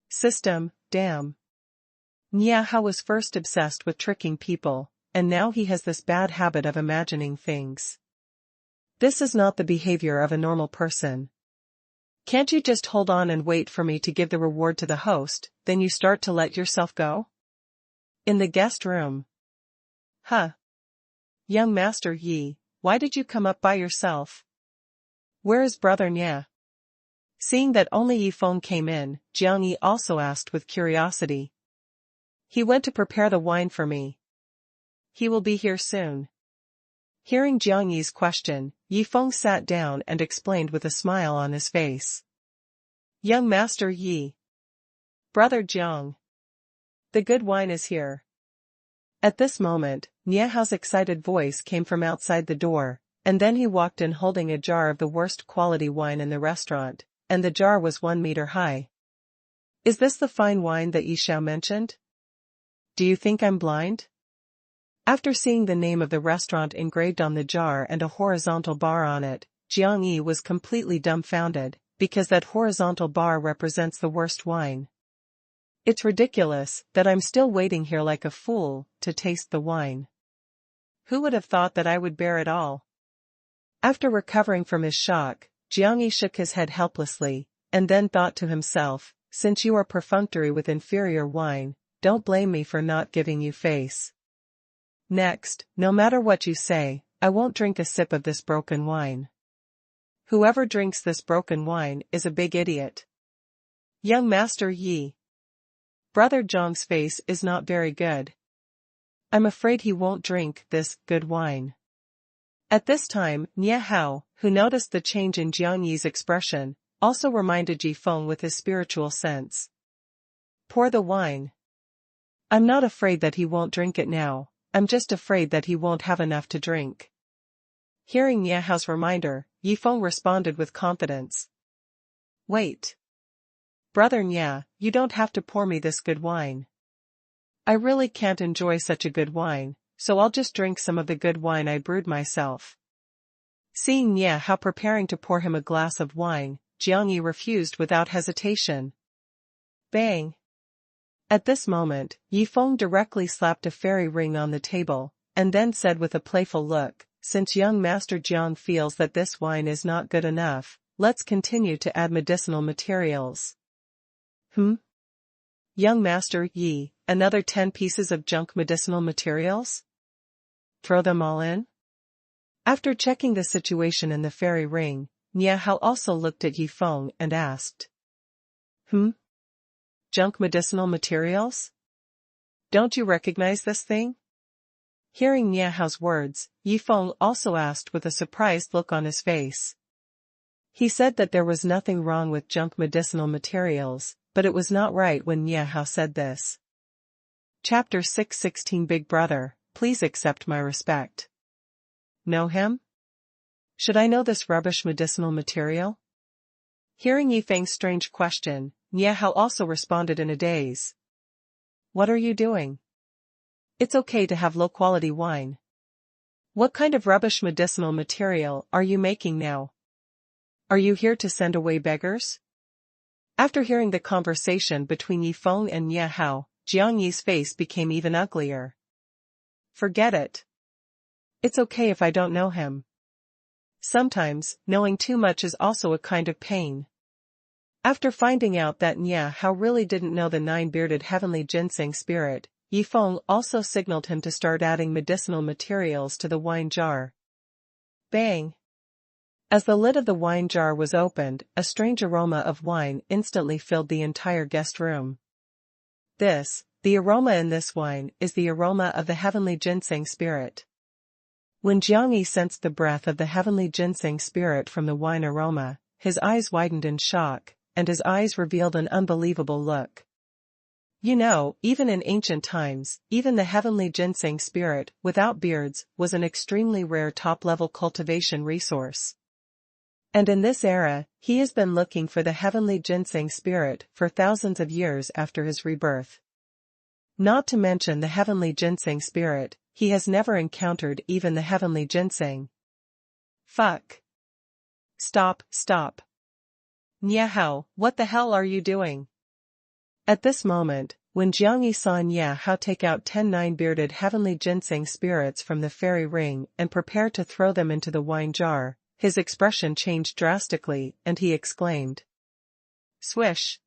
System, damn. Nie Hao was first obsessed with tricking people, and now he has this bad habit of imagining things. This is not the behavior of a normal person. Can't you just hold on and wait for me to give the reward to the host, then you start to let yourself go? In the guest room. Young Master Yi, why did you come up by yourself? Where is Brother Nie? Seeing that only Yifeng came in, Jiang Yi also asked with curiosity. He went to prepare the wine for me. He will be here soon. Hearing Jiang Yi's question, Yifeng sat down and explained with a smile on his face. Young Master Yi. Brother Jiang. The good wine is here. At this moment, Nie Hao's excited voice came from outside the door, and then he walked in holding a jar of the worst quality wine in the restaurant, and the jar was 1 meter high. Is this the fine wine that Yi Xiao mentioned? Do you think I'm blind? After seeing the name of the restaurant engraved on the jar and a horizontal bar on it, Jiang Yi was completely dumbfounded, because that horizontal bar represents the worst wine. It's ridiculous that I'm still waiting here like a fool to taste the wine. Who would have thought that I would bear it all? After recovering from his shock, Jiang Yi shook his head helplessly, and then thought to himself, since you are perfunctory with inferior wine, don't blame me for not giving you face. Next, no matter what you say, I won't drink a sip of this broken wine. Whoever drinks this broken wine is a big idiot. Young Master Yi. Brother Zhang's face is not very good. I'm afraid he won't drink this good wine. At this time, Nie Hao, who noticed the change in Jiang Yi's expression, also reminded Yifeng with his spiritual sense. Pour the wine. I'm not afraid that he won't drink it now, I'm just afraid that he won't have enough to drink. Hearing Nie Hao's reminder, Yifeng responded with confidence. Wait. Brother Nie, you don't have to pour me this good wine. I really can't enjoy such a good wine, so I'll just drink some of the good wine I brewed myself. Seeing Nie Hao preparing to pour him a glass of wine, Jiang Yi refused without hesitation. Bang! At this moment, Yifeng directly slapped a fairy ring on the table, and then said with a playful look, since young Master Jiang feels that this wine is not good enough, let's continue to add medicinal materials. Young Master Yi, another 10 pieces of junk medicinal materials? Throw them all in? After checking the situation in the fairy ring, Nie Hao also looked at Yifeng and asked. Junk medicinal materials? Don't you recognize this thing? Hearing Nie Hao's words, Yifeng also asked with a surprised look on his face. He said that there was nothing wrong with junk medicinal materials, but it was not right when Nie Hao said this. Chapter 616 Big Brother, please accept my respect. Know him? Should I know this rubbish medicinal material? Hearing Yifeng's strange question, Nie Hao also responded in a daze. What are you doing? It's okay to have low-quality wine. What kind of rubbish medicinal material are you making now? Are you here to send away beggars? After hearing the conversation between Yifeng and Nie Hao, Jiang Yi's face became even uglier. Forget it. It's okay if I don't know him. Sometimes, knowing too much is also a kind of pain. After finding out that Nie Hao really didn't know the nine-bearded heavenly ginseng spirit, Yifeng also signaled him to start adding medicinal materials to the wine jar. Bang! As the lid of the wine jar was opened, a strange aroma of wine instantly filled the entire guest room. The aroma in this wine, is the aroma of the heavenly ginseng spirit. When Jiang Yi sensed the breath of the heavenly ginseng spirit from the wine aroma, his eyes widened in shock, and his eyes revealed an unbelievable look. You know, even in ancient times, even the heavenly ginseng spirit, without beards, was an extremely rare top-level cultivation resource. And in this era, he has been looking for the heavenly ginseng spirit for thousands of years after his rebirth. Not to mention the heavenly ginseng spirit, he has never encountered even the heavenly ginseng. Fuck. Stop. Nie Hao, what the hell are you doing? At this moment, when Jiang Yi saw Nie Hao take out 10 nine-bearded heavenly ginseng spirits from the fairy ring and prepare to throw them into the wine jar, his expression changed drastically, and he exclaimed. Swish!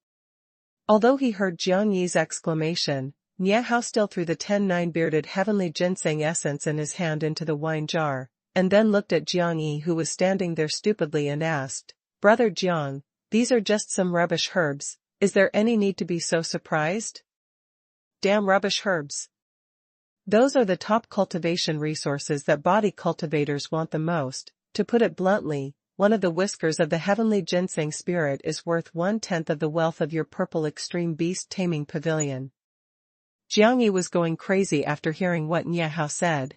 Although he heard Jiang Yi's exclamation, Nie Hao still threw the 10 nine-bearded heavenly ginseng essence in his hand into the wine jar, and then looked at Jiang Yi who was standing there stupidly and asked, Brother Jiang, these are just some rubbish herbs, is there any need to be so surprised? Damn rubbish herbs. Those are the top cultivation resources that body cultivators want the most. To put it bluntly, one of the whiskers of the heavenly ginseng spirit is worth 1/10 of the wealth of your purple extreme beast taming pavilion. Jiang Yi was going crazy after hearing what Nie Hao said.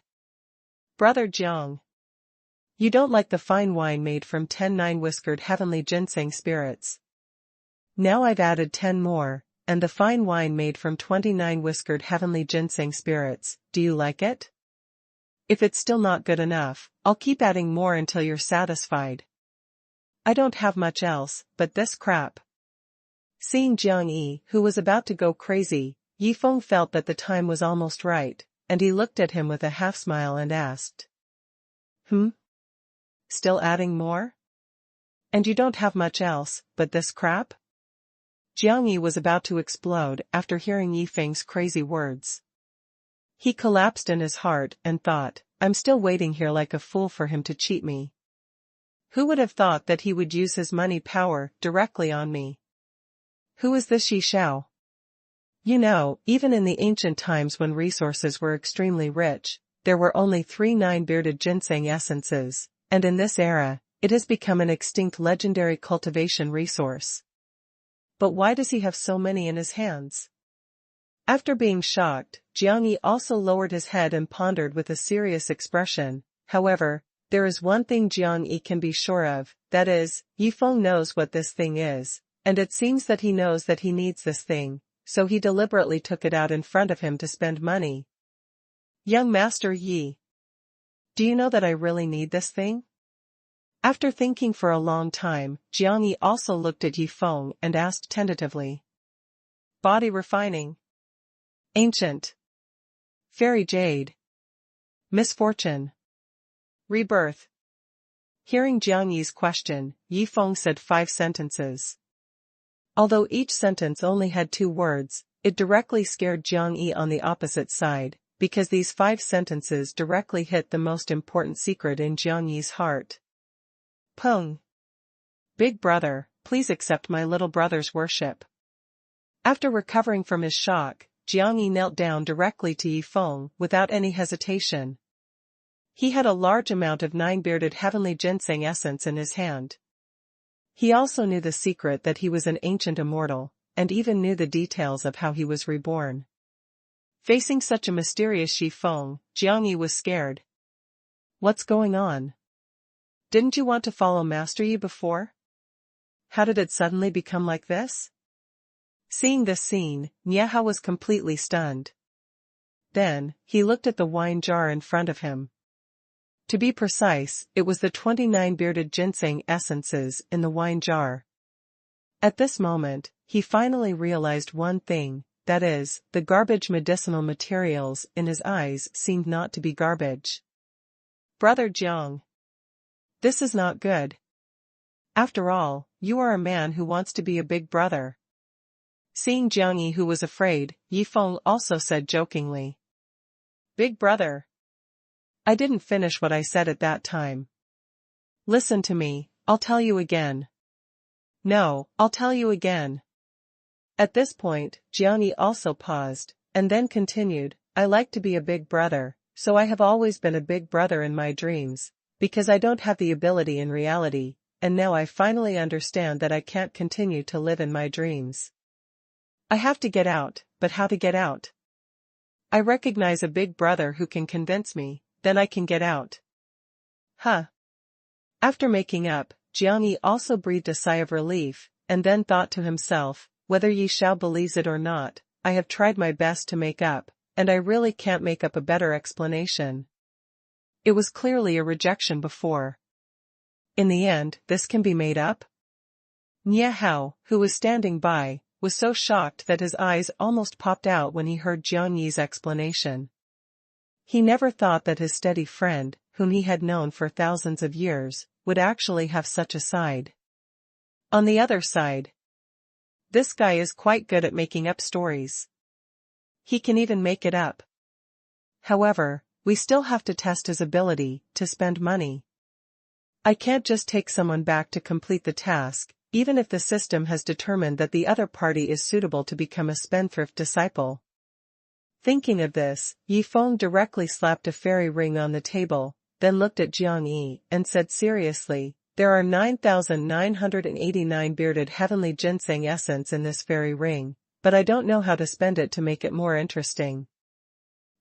Brother Jiang. You don't like the fine wine made from 10 nine-whiskered heavenly ginseng spirits. Now I've added 10 more, and the fine wine made from 29 whiskered heavenly ginseng spirits, do you like it? If it's still not good enough, I'll keep adding more until you're satisfied. I don't have much else, but this crap. Seeing Jiang Yi, who was about to go crazy, Yifeng felt that the time was almost right, and he looked at him with a half-smile and asked. Still adding more? And you don't have much else, but this crap? Jiang Yi was about to explode after hearing Yifeng's crazy words. He collapsed in his heart and thought, I'm still waiting here like a fool for him to cheat me. Who would have thought that he would use his money power directly on me? Who is this Yi Shao? You know, even in the ancient times when resources were extremely rich, there were only 3 nine-bearded ginseng essences, and in this era, it has become an extinct legendary cultivation resource. But why does he have so many in his hands? After being shocked, Jiang Yi also lowered his head and pondered with a serious expression. However, there is one thing Jiang Yi can be sure of, that is, Yifeng knows what this thing is, and it seems that he knows that he needs this thing, so he deliberately took it out in front of him to spend money. Young Master Yi. Do you know that I really need this thing? After thinking for a long time, Jiang Yi also looked at Yifeng and asked tentatively. Body refining. Ancient. Fairy jade. Misfortune. Rebirth. Hearing Jiang Yi's question, Yifeng said 5 sentences. Although each sentence only had 2 words, it directly scared Jiang Yi on the opposite side, because these 5 sentences directly hit the most important secret in Jiang Yi's heart. Peng. Big brother, please accept my little brother's worship. After recovering from his shock, Jiang Yi knelt down directly to Yifeng without any hesitation. He had a large amount of 9-bearded heavenly ginseng essence in his hand. He also knew the secret that he was an ancient immortal, and even knew the details of how he was reborn. Facing such a mysterious Yifeng, Jiang Yi was scared. What's going on? Didn't you want to follow Master Yi before? How did it suddenly become like this? Seeing this scene, Nie Hao was completely stunned. Then, he looked at the wine jar in front of him. To be precise, it was the 29 bearded ginseng essences in the wine jar. At this moment, he finally realized one thing, that is, the garbage medicinal materials in his eyes seemed not to be garbage. Brother Jiang. This is not good. After all, you are a man who wants to be a big brother. Seeing Jiang Yi, who was afraid, Yi Feng also said jokingly. Big brother. I didn't finish what I said at that time. Listen to me, I'll tell you again. No, I'll tell you again. At this point, Jiang Yi also paused, and then continued, I like to be a big brother, so I have always been a big brother in my dreams, because I don't have the ability in reality, and now I finally understand that I can't continue to live in my dreams. I have to get out, but how to get out? I recognize a big brother who can convince me, then I can get out. Huh. After making up, Jiang Yi also breathed a sigh of relief, and then thought to himself, whether Yi Xiao believes it or not, I have tried my best to make up, and I really can't make up a better explanation. It was clearly a rejection before. In the end, this can be made up? Nie Hao, who was standing by, was so shocked that his eyes almost popped out when he heard Jiang Yi's explanation. He never thought that his steady friend, whom he had known for thousands of years, would actually have such a side. On the other side, this guy is quite good at making up stories. He can even make it up. However, we still have to test his ability to spend money. I can't just take someone back to complete the task, even if the system has determined that the other party is suitable to become a spendthrift disciple. Thinking of this, Yi Feng directly slapped a fairy ring on the table, then looked at Jiang Yi and said seriously, there are 9,989 bearded heavenly ginseng essence in this fairy ring, but I don't know how to spend it to make it more interesting.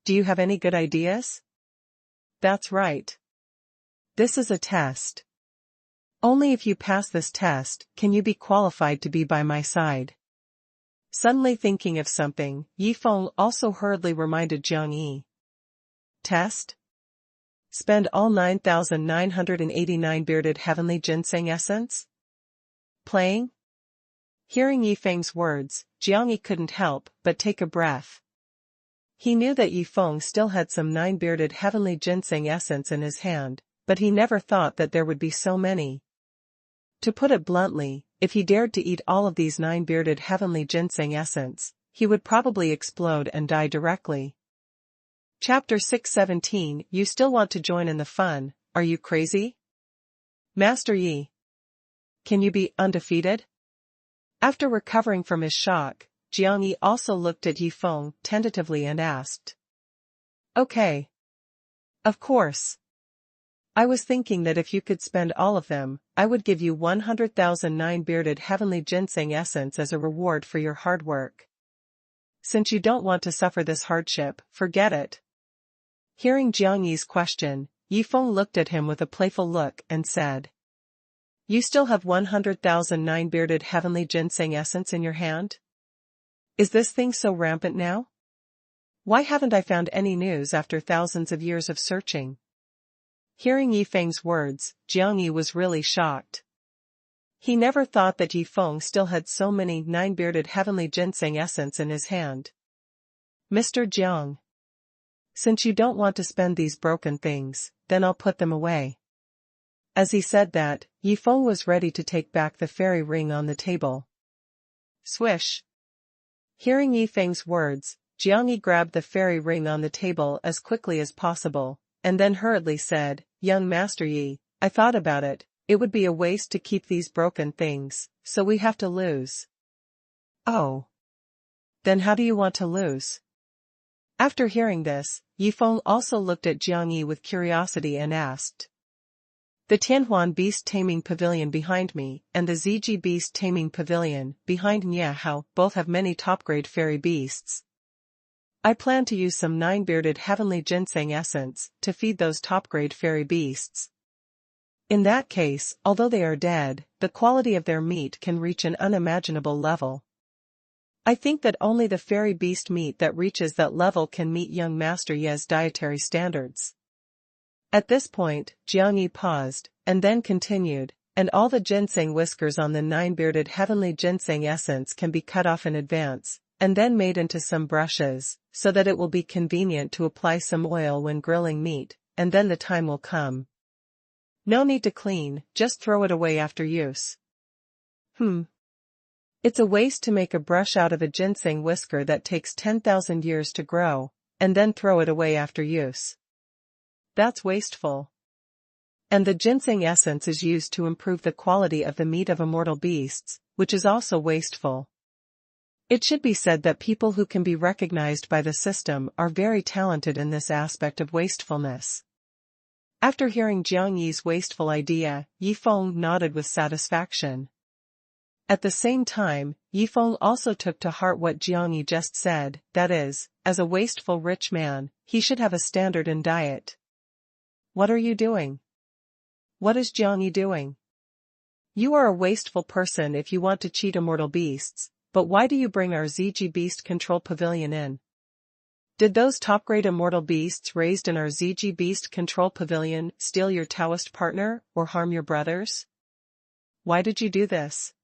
Do you have any good ideas? That's right. This is a test. Only if you pass this test can you be qualified to be by my side. Suddenly thinking of something, Yi Feng also hurriedly reminded Jiang Yi. Test? Spend all 9,989 bearded heavenly ginseng essence? Playing? Hearing Yi Feng's words, Jiang Yi couldn't help but take a breath. He knew that Yi Feng still had some 9 bearded heavenly ginseng essence in his hand, but he never thought that there would be so many. To put it bluntly, if he dared to eat all of these 9 bearded heavenly ginseng essence, he would probably explode and die directly. Chapter 617. You still want to join in the fun, are you crazy? Master Yi. Can you be undefeated? After recovering from his shock, Jiang Yi also looked at Yi Feng tentatively and asked. Okay. Of course. I was thinking that if you could spend all of them, I would give you 100,000 9 bearded heavenly ginseng essence as a reward for your hard work. Since you don't want to suffer this hardship, forget it. Hearing Jiang Yi's question, Yi Feng looked at him with a playful look and said. You still have 100,000 9 bearded heavenly ginseng essence in your hand? Is this thing so rampant now? Why haven't I found any news after thousands of years of searching? Hearing Yi Feng's words, Jiang Yi was really shocked. He never thought that Yi Feng still had so many 9 bearded heavenly ginseng essence in his hand. Mr. Jiang. Since you don't want to spend these broken things, then I'll put them away. As he said that, Yi Feng was ready to take back the fairy ring on the table. Swish. Hearing Yi Feng's words, Jiang Yi grabbed the fairy ring on the table as quickly as possible, and then hurriedly said, Young Master Yi, I thought about it, it would be a waste to keep these broken things, so we have to lose. Oh. Then how do you want to lose? After hearing this, Yi Feng also looked at Jiang Yi with curiosity and asked. The Tianhuan Beast Taming Pavilion behind me and the Ziji Beast Taming Pavilion behind Nie Hao both have many top-grade fairy beasts. I plan to use some 9 bearded heavenly ginseng essence to feed those top-grade fairy beasts. In that case, although they are dead, the quality of their meat can reach an unimaginable level. I think that only the fairy beast meat that reaches that level can meet young Master Ye's dietary standards. At this point, Jiang Yi paused, and then continued, and all the ginseng whiskers on the 9-bearded heavenly ginseng essence can be cut off in advance, and then made into some brushes, so that it will be convenient to apply some oil when grilling meat, and then the time will come. No need to clean, just throw it away after use. It's a waste to make a brush out of a ginseng whisker that takes 10,000 years to grow, and then throw it away after use. That's wasteful. And the ginseng essence is used to improve the quality of the meat of immortal beasts, which is also wasteful. It should be said that people who can be recognized by the system are very talented in this aspect of wastefulness. After hearing Jiang Yi's wasteful idea, Yifeng nodded with satisfaction. At the same time, Yifeng also took to heart what Jiang Yi just said, that is, as a wasteful rich man, he should have a standard in diet. What are you doing? What is Jiang Yi doing? You are a wasteful person if you want to cheat immortal beasts, but why do you bring our ZG Beast Control Pavilion in? Did those top-grade immortal beasts raised in our ZG Beast Control Pavilion steal your Taoist partner or harm your brothers? Why did you do this?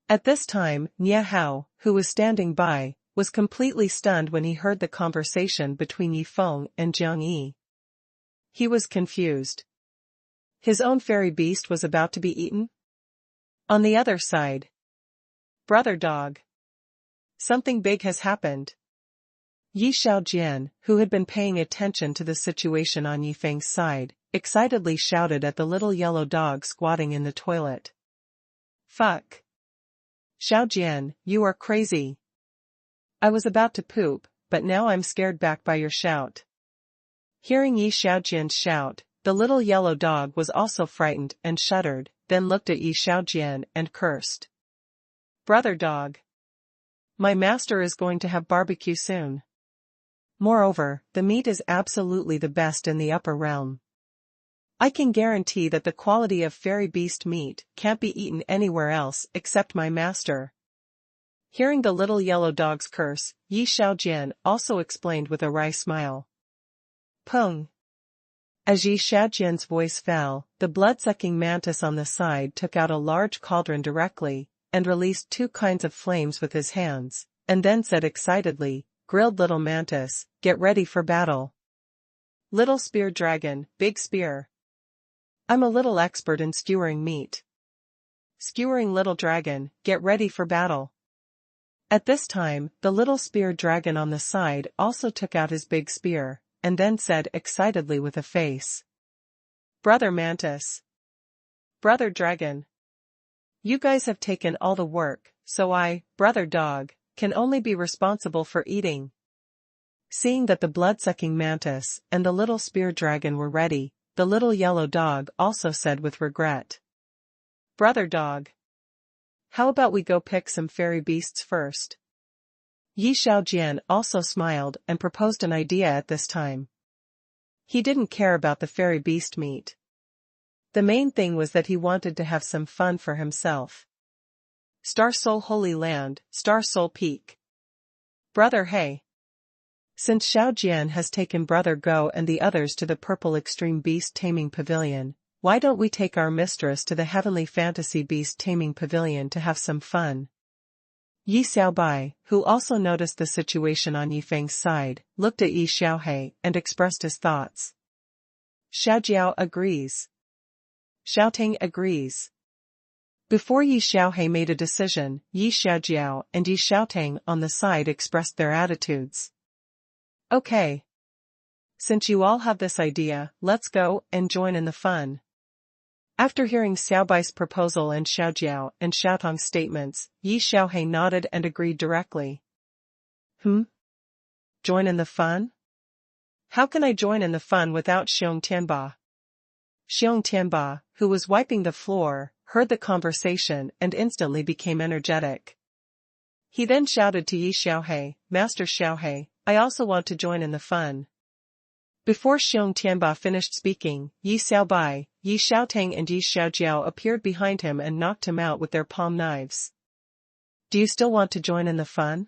At this time, Nie Hao, who was standing by, was completely stunned when he heard the conversation between Yifeng and Jiang Yi. He was confused. His own fairy beast was about to be eaten? On the other side. Brother dog. Something big has happened. Yi Xiaojian, who had been paying attention to the situation on Yifeng's side, excitedly shouted at the little yellow dog squatting in the toilet. Fuck. Xiaojian, you are crazy. I was about to poop, but now I'm scared back by your shout. Hearing Yi Xiaojian's shout, the little yellow dog was also frightened and shuddered, then looked at Yi Xiaojian and cursed. Brother dog. My master is going to have barbecue soon. Moreover, the meat is absolutely the best in the upper realm. I can guarantee that the quality of fairy beast meat can't be eaten anywhere else except my master. Hearing the little yellow dog's curse, Yi Xiaojian also explained with a wry smile. Pung. As Yi Xiaojian's voice fell, the blood-sucking mantis on the side took out a large cauldron directly, and released 2 kinds of flames with his hands, and then said excitedly, Grilled little mantis, get ready for battle. Little spear dragon, big spear. I'm a little expert in skewering meat. Skewering little dragon, get ready for battle. At this time, the little spear dragon on the side also took out his big spear, and then said excitedly with a face. Brother mantis. Brother dragon. You guys have taken all the work, so I, brother dog, can only be responsible for eating. Seeing that the blood-sucking mantis and the little spear dragon were ready, the little yellow dog also said with regret. Brother dog. How about we go pick some fairy beasts first? Yi Xiaojian also smiled and proposed an idea at this time. He didn't care about the fairy beast meat. The main thing was that he wanted to have some fun for himself. Star Soul Holy Land, Star Soul Peak. Brother hey. Since Xiaojian has taken Brother Go and the others to the Purple Extreme Beast Taming Pavilion, why don't we take our mistress to the Heavenly Fantasy Beast Taming Pavilion to have some fun? Yi Xiaobai, who also noticed the situation on Yifeng's side, looked at Yi Xiaohei and expressed his thoughts. Xiaojiao agrees. Xiaoting agrees. Before Yi Xiaohei made a decision, Yi Xiaojiao and Yi Xiaotang on the side expressed their attitudes. Okay. Since you all have this idea, let's go and join in the fun. After hearing Xiaobai's proposal and Xiaojiao and Xiaotang's statements, Yi Xiaohei nodded and agreed directly. Join in the fun? How can I join in the fun without Xiong Tianba? Xiong Tianba, who was wiping the floor, heard the conversation and instantly became energetic. He then shouted to Yi Xiaohei, Master Xiaohei, I also want to join in the fun. Before Xiong Tianba finished speaking, Yi Xiaobai, Yi Xiaotang and Yi Xiaojiao appeared behind him and knocked him out with their palm knives. Do you still want to join in the fun?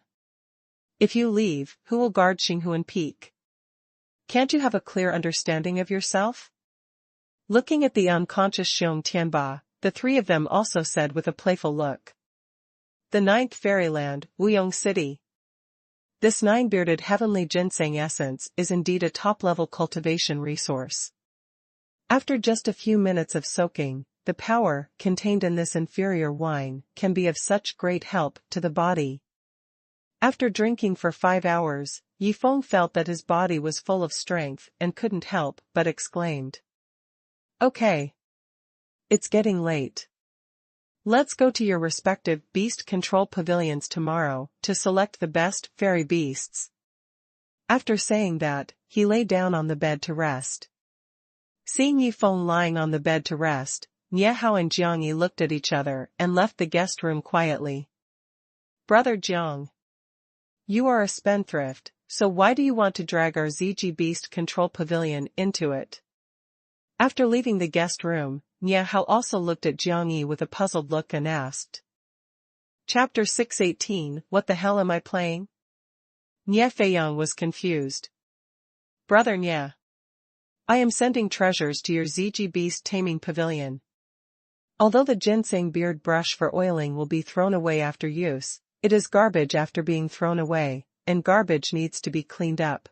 If you leave, who will guard Xinghuan Peak? Can't you have a clear understanding of yourself? Looking at the unconscious Xiong Tianba, the three of them also said with a playful look. The ninth fairyland, Wuyong City. This nine-bearded heavenly ginseng essence is indeed a top-level cultivation resource. After just a few minutes of soaking, the power contained in this inferior wine can be of such great help to the body. After drinking for 5 hours, Yifeng felt that his body was full of strength and couldn't help but exclaimed. Okay. It's getting late. Let's go to your respective beast control pavilions tomorrow to select the best fairy beasts. After saying that, he lay down on the bed to rest. Seeing Yifeng lying on the bed to rest, Niehao and Jiangyi looked at each other and left the guest room quietly. Brother Jiang. You are a spendthrift, so why do you want to drag our ZG Beast Control Pavilion into it? After leaving the guest room, Niehao also looked at Jiangyi with a puzzled look and asked. Chapter 618, What the hell am I playing? Nie Feiyang was confused. Brother Nie. I am sending treasures to your ZG Beast Taming Pavilion. Although the ginseng beard brush for oiling will be thrown away after use, it is garbage after being thrown away, and garbage needs to be cleaned up.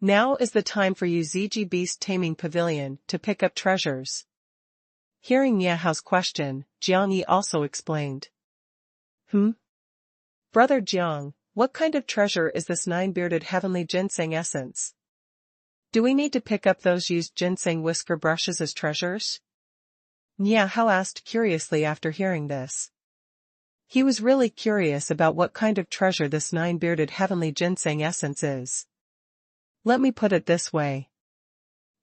Now is the time for you ZG Beast Taming Pavilion to pick up treasures. Hearing Niehao's question, Jiangyi also explained. Brother Jiang, what kind of treasure is this nine-bearded heavenly ginseng essence? Do we need to pick up those used ginseng whisker brushes as treasures? Niehao asked curiously after hearing this. He was really curious about what kind of treasure this nine-bearded heavenly ginseng essence is. Let me put it this way.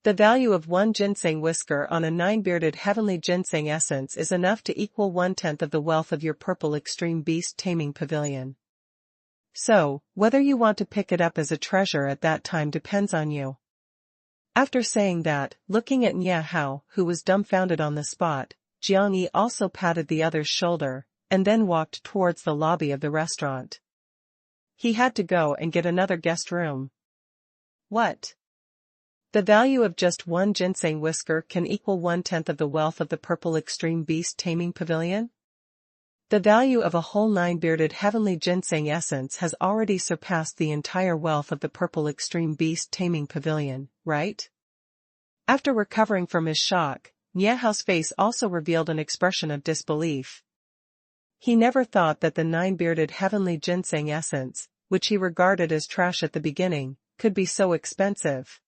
The value of one ginseng whisker on a nine-bearded heavenly ginseng essence is enough to equal 1/10 of the wealth of your purple extreme beast taming pavilion. So, whether you want to pick it up as a treasure at that time depends on you. After saying that, looking at Niehao, who was dumbfounded on the spot, Jiangyi also patted the other's shoulder, and then walked towards the lobby of the restaurant. He had to go and get another guest room. What? The value of just one ginseng whisker can equal 1/10 of the wealth of the purple extreme beast taming pavilion? The value of a whole nine-bearded heavenly ginseng essence has already surpassed the entire wealth of the purple extreme beast taming pavilion, right? After recovering from his shock, Niehao's face also revealed an expression of disbelief. He never thought that the nine-bearded heavenly ginseng essence, which he regarded as trash at the beginning, could be so expensive.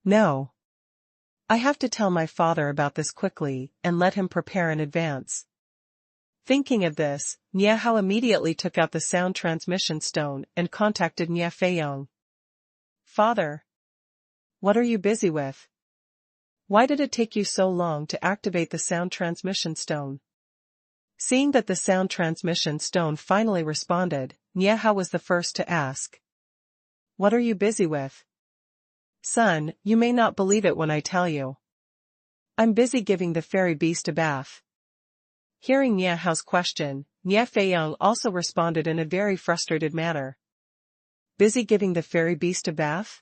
No. I have to tell my father about this quickly and let him prepare in advance. Thinking of this, Niehao immediately took out the sound transmission stone and contacted Nie Feiyang. Father. What are you busy with? Why did it take you so long to activate the sound transmission stone? Seeing that the sound transmission stone finally responded, Niehao was the first to ask. What are you busy with? Son, you may not believe it when I tell you. I'm busy giving the fairy beast a bath. Hearing Niehao's question, Nie Feiyang also responded in a very frustrated manner. Busy giving the fairy beast a bath?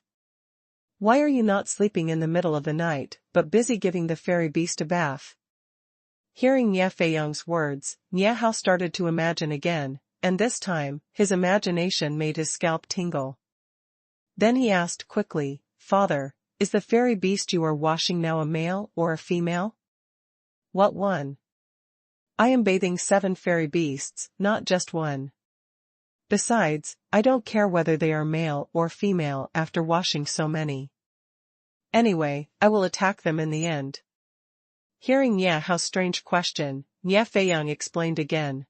Why are you not sleeping in the middle of the night, but busy giving the fairy beast a bath? Hearing Nie Feiyang's words, Niehao started to imagine again, and this time, his imagination made his scalp tingle. Then he asked quickly, Father, is the fairy beast you are washing now a male or a female? What one? I am bathing 7 fairy beasts, not just one. Besides, I don't care whether they are male or female after washing so many. Anyway, I will attack them in the end. Hearing Niehao's strange question, Nie Feiyang explained again.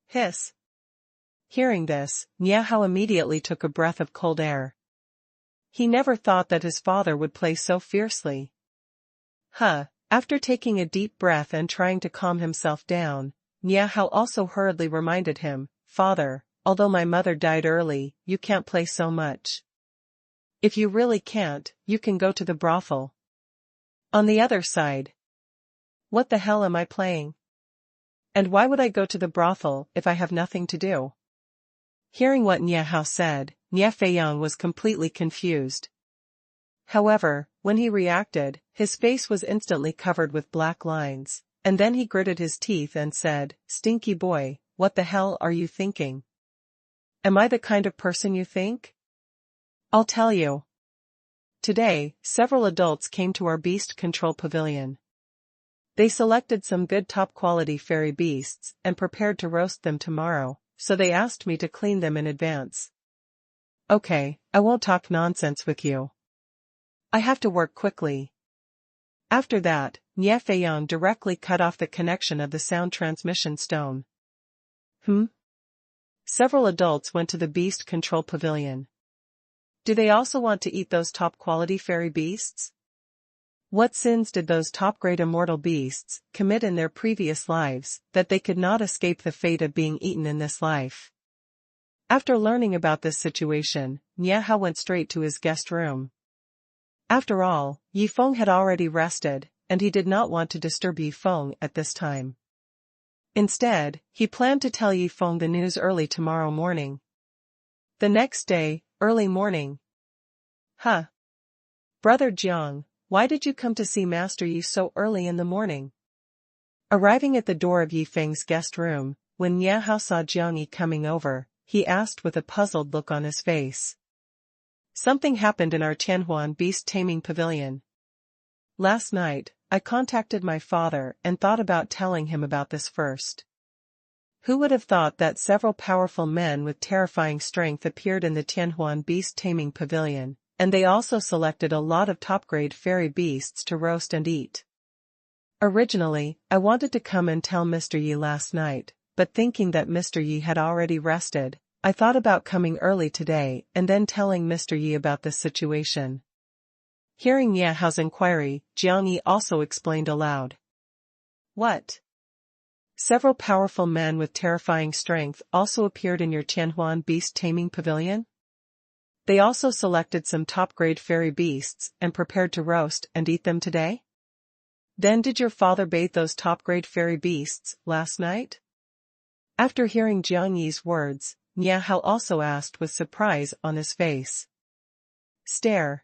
Hiss. Hearing this, Niehao immediately took a breath of cold air. He never thought that his father would play so fiercely. After taking a deep breath and trying to calm himself down, Niehao also hurriedly reminded him, Father, although my mother died early, you can't play so much. If you really can't, you can go to the brothel. On the other side. What the hell am I playing? And why would I go to the brothel if I have nothing to do? Hearing what Niehao said, Nie Feiyang was completely confused. However, when he reacted, his face was instantly covered with black lines, and then he gritted his teeth and said, "Stinky boy, what the hell are you thinking? Am I the kind of person you think? I'll tell you." Today, several adults came to our beast control pavilion. They selected some good top-quality fairy beasts and prepared to roast them tomorrow, so they asked me to clean them in advance. Okay, I won't talk nonsense with you. I have to work quickly. After that, Nie Fei-yong directly cut off the connection of the sound transmission stone. Several adults went to the beast control pavilion. Do they also want to eat those top-quality fairy beasts? What sins did those top-grade immortal beasts commit in their previous lives that they could not escape the fate of being eaten in this life? After learning about this situation, Nie Hao went straight to his guest room. After all, Yifeng had already rested, and he did not want to disturb Yifeng at this time. Instead, he planned to tell Yifeng the news early tomorrow morning. The next day, early morning. Brother Jiang, why did you come to see Master Yi so early in the morning? Arriving at the door of Yifeng's guest room, when Nie Hao saw Jiang Yi coming over, he asked with a puzzled look on his face. Something happened in our Tianhuan beast taming pavilion. Last night, I contacted my father and thought about telling him about this first. Who would have thought that several powerful men with terrifying strength appeared in the Tianhuan beast taming pavilion, and they also selected a lot of top-grade fairy beasts to roast and eat. Originally, I wanted to come and tell Mr. Yi last night, but thinking that Mr. Yi had already rested, I thought about coming early today and then telling Mr. Yi about this situation. Hearing Nie Hao's inquiry, Jiang Yi also explained aloud. What? Several powerful men with terrifying strength also appeared in your Tianhuan beast taming pavilion? They also selected some top-grade fairy beasts and prepared to roast and eat them today? Then did your father bathe those top-grade fairy beasts last night? After hearing Jiang Yi's words, Nie Hao also asked with surprise on his face. Stare.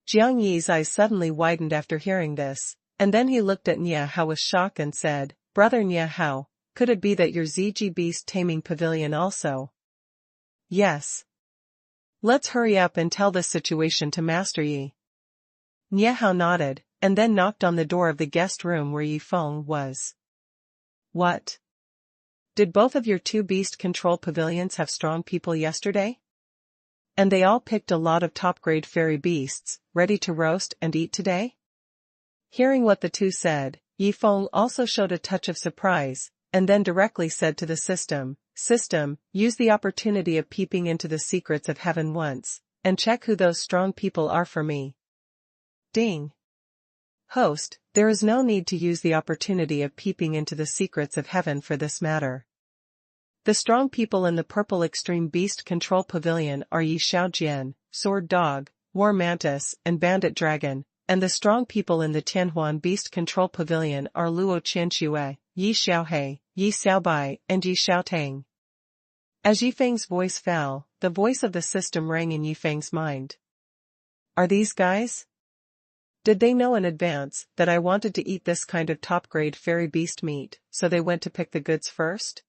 Jiang Yi's eyes suddenly widened after hearing this, and then he looked at Nie Hao with shock and said, Brother Nie Hao, could it be that your ZG beast taming pavilion also? Yes. Let's hurry up and tell this situation to Master Yi. Nie Hao nodded, and then knocked on the door of the guest room where Yifeng was. What? Did both of your two beast control pavilions have strong people yesterday? And they all picked a lot of top-grade fairy beasts, ready to roast and eat today? Hearing what the two said, Yifeng also showed a touch of surprise, and then directly said to the system, use the opportunity of peeping into the secrets of heaven once, and check who those strong people are for me. Ding. Host, there is no need to use the opportunity of peeping into the secrets of heaven for this matter. The strong people in the purple extreme beast control pavilion are Yi Xiaojian, sword dog, war mantis, and bandit dragon, and the strong people in the Tianhuan beast control pavilion are Luo Qianxue, Yi Xiaohe, Yi Xiaobai, and Yi Xiaotang. As Yifeng's voice fell, the voice of the system rang in Yifeng's mind. Are these guys? Did they know in advance that I wanted to eat this kind of top-grade fairy beast meat, so they went to pick the goods first?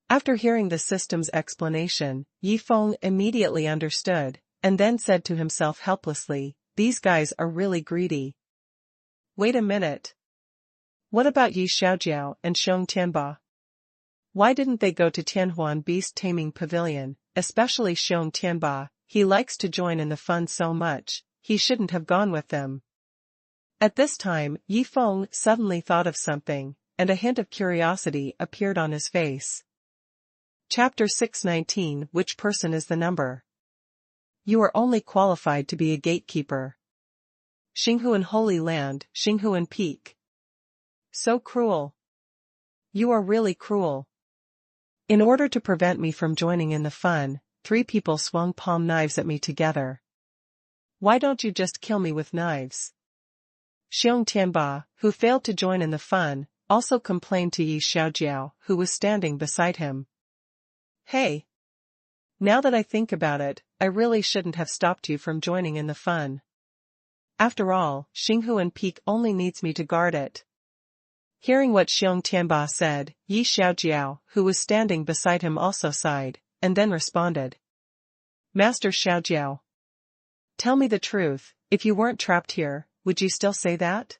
After hearing the system's explanation, Yifeng immediately understood, and then said to himself helplessly, these guys are really greedy. Wait a minute. What about Yi Xiaojiao and Xiong Tianba? Why didn't they go to Tianhuan beast taming pavilion, especially Xiong Tianba? He likes to join in the fun so much, he shouldn't have gone with them. At this time, Yifeng suddenly thought of something, and a hint of curiosity appeared on his face. Chapter 619 Which person is the number? You are only qualified to be a gatekeeper. Xinghuan Holy Land, Xinghuan Peak. So cruel. You are really cruel. In order to prevent me from joining in the fun, 3 people swung palm knives at me together. Why don't you just kill me with knives? Xiong Tianba, who failed to join in the fun, also complained to Yi Xiaojiao, who was standing beside him. Hey! Now that I think about it, I really shouldn't have stopped you from joining in the fun. After all, Xinghuan Peak only needs me to guard it. Hearing what Xiong Tianba said, Yi Xiaojiao, who was standing beside him also sighed, and then responded. Master Xiaojiao. Tell me the truth, if you weren't trapped here, would you still say that?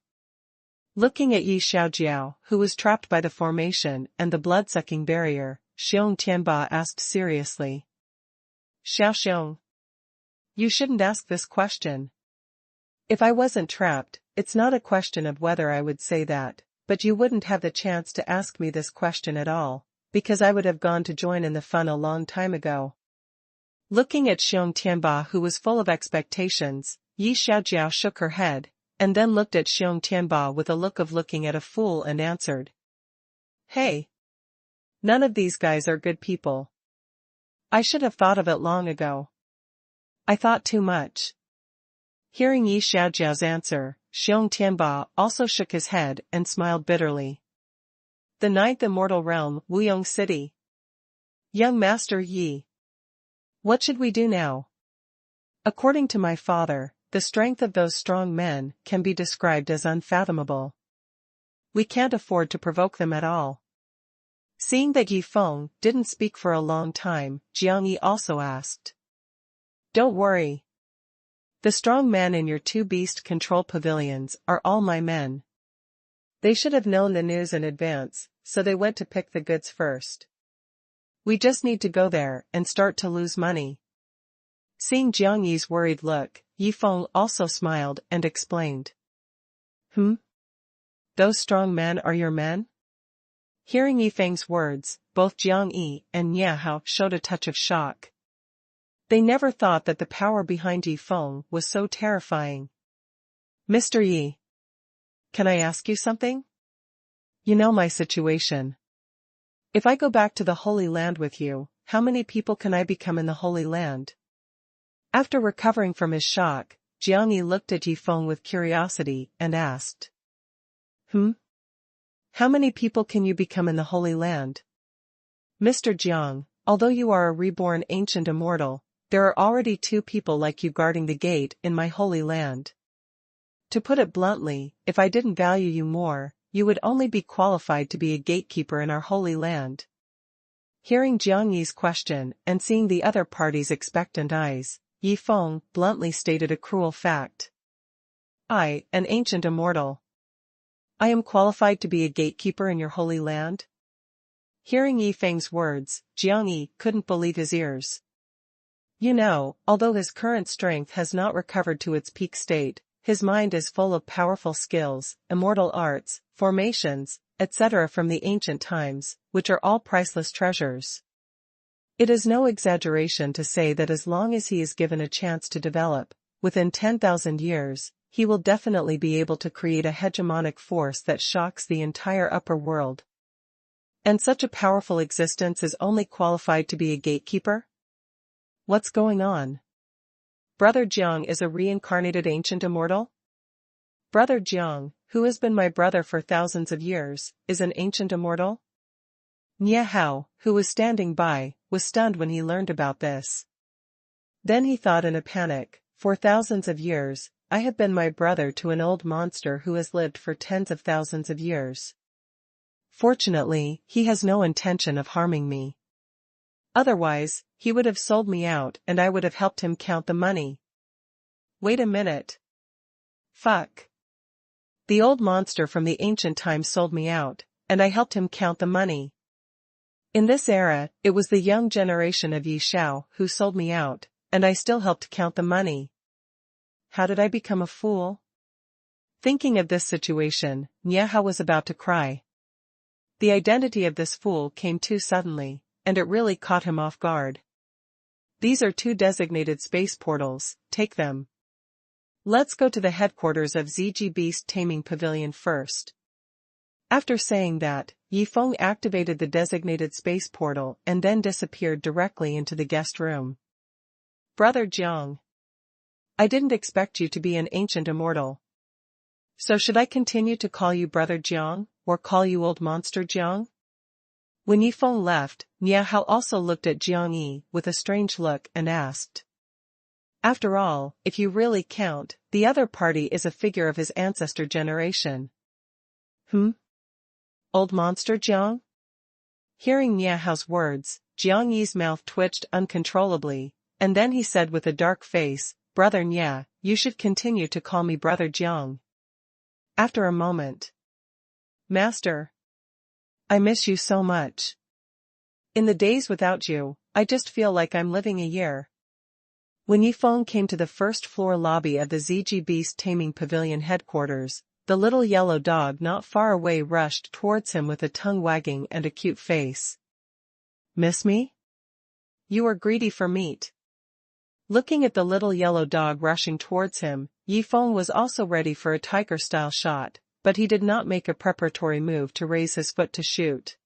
Looking at Yi Xiaojiao, who was trapped by the formation and the blood-sucking barrier, Xiong Tianba asked seriously. Xiao Xiong. You shouldn't ask this question. If I wasn't trapped, it's not a question of whether I would say that, but you wouldn't have the chance to ask me this question at all, because I would have gone to join in the fun a long time ago. Looking at Xiong Tianba, who was full of expectations, Yi Xiaojiao shook her head, and then looked at Xiong Tianba with a look of looking at a fool and answered. Hey! None of these guys are good people. I should have thought of it long ago. I thought too much. Hearing Yi Xiaojiao's answer, Xiong Tianba also shook his head and smiled bitterly. The ninth immortal realm, Wuyong City. Young Master Yi. What should we do now? According to my father, the strength of those strong men can be described as unfathomable. We can't afford to provoke them at all. Seeing that Yi Feng didn't speak for a long time, Jiang Yi also asked. Don't worry. The strong men in your two beast control pavilions are all my men. They should have known the news in advance, so they went to pick the goods first. We just need to go there and start to lose money. Seeing Jiang Yi's worried look, Yi Feng also smiled and explained. Those strong men are your men? Hearing Yi Feng's words, both Jiang Yi and Nie Hao showed a touch of shock. They never thought that the power behind Yi Feng was so terrifying. Mr. Yi. Can I ask you something? You know my situation. If I go back to the Holy Land with you, how many people can I become in the Holy Land? After recovering from his shock, Jiang Yi looked at Yi Feng with curiosity and asked. How many people can you become in the Holy Land? Mr. Jiang, although you are a reborn ancient immortal, there are already 2 people like you guarding the gate in my Holy Land. To put it bluntly, if I didn't value you more, you would only be qualified to be a gatekeeper in our Holy Land. Hearing Jiang Yi's question and seeing the other party's expectant eyes, Yi Feng bluntly stated a cruel fact. I, an ancient immortal. I am qualified to be a gatekeeper in your Holy Land? Hearing Yi Feng's words, Jiang Yi couldn't believe his ears. You know, although his current strength has not recovered to its peak state, his mind is full of powerful skills, immortal arts, formations, etc. from the ancient times, which are all priceless treasures. It is no exaggeration to say that as long as he is given a chance to develop, within 10,000 years, he will definitely be able to create a hegemonic force that shocks the entire upper world. And such a powerful existence is only qualified to be a gatekeeper? What's going on? Brother Jiang is a reincarnated ancient immortal? Brother Jiang, who has been my brother for thousands of years, is an ancient immortal? Nie Hao, who was standing by, was stunned when he learned about this. Then he thought in a panic, for thousands of years, I have been my brother to an old monster who has lived for tens of thousands of years. Fortunately, he has no intention of harming me. Otherwise, he would have sold me out and I would have helped him count the money. Wait a minute. Fuck. The old monster from the ancient times sold me out, and I helped him count the money. In this era, it was the young generation of Yi Xiao who sold me out, and I still helped count the money. How did I become a fool? Thinking of this situation, Nie Hao was about to cry. The identity of this fool came too suddenly, and it really caught him off guard. These are 2 designated space portals, take them. Let's go to the headquarters of ZG Beast Taming Pavilion first. After saying that, Yi Feng activated the designated space portal and then disappeared directly into the guest room. Brother Jiang. I didn't expect you to be an ancient immortal. So should I continue to call you Brother Jiang, or call you Old Monster Jiang? When Yi Feng left, Nie Hao also looked at Jiang Yi with a strange look and asked. After all, if you really count, the other party is a figure of his ancestor generation. Old monster Jiang? Hearing Nie Hao's words, Jiang Yi's mouth twitched uncontrollably, and then he said with a dark face, Brother Nie, you should continue to call me Brother Jiang. After a moment. Master. I miss you so much. In the days without you, I just feel like I'm living a year. When Yifeng came to the first floor lobby of the ZG Beast Taming Pavilion headquarters, the little yellow dog not far away rushed towards him with a tongue wagging and a cute face. Miss me? You are greedy for meat. Looking at the little yellow dog rushing towards him, Yifeng was also ready for a tiger-style shot, but he did not make a preparatory move to raise his foot to shoot.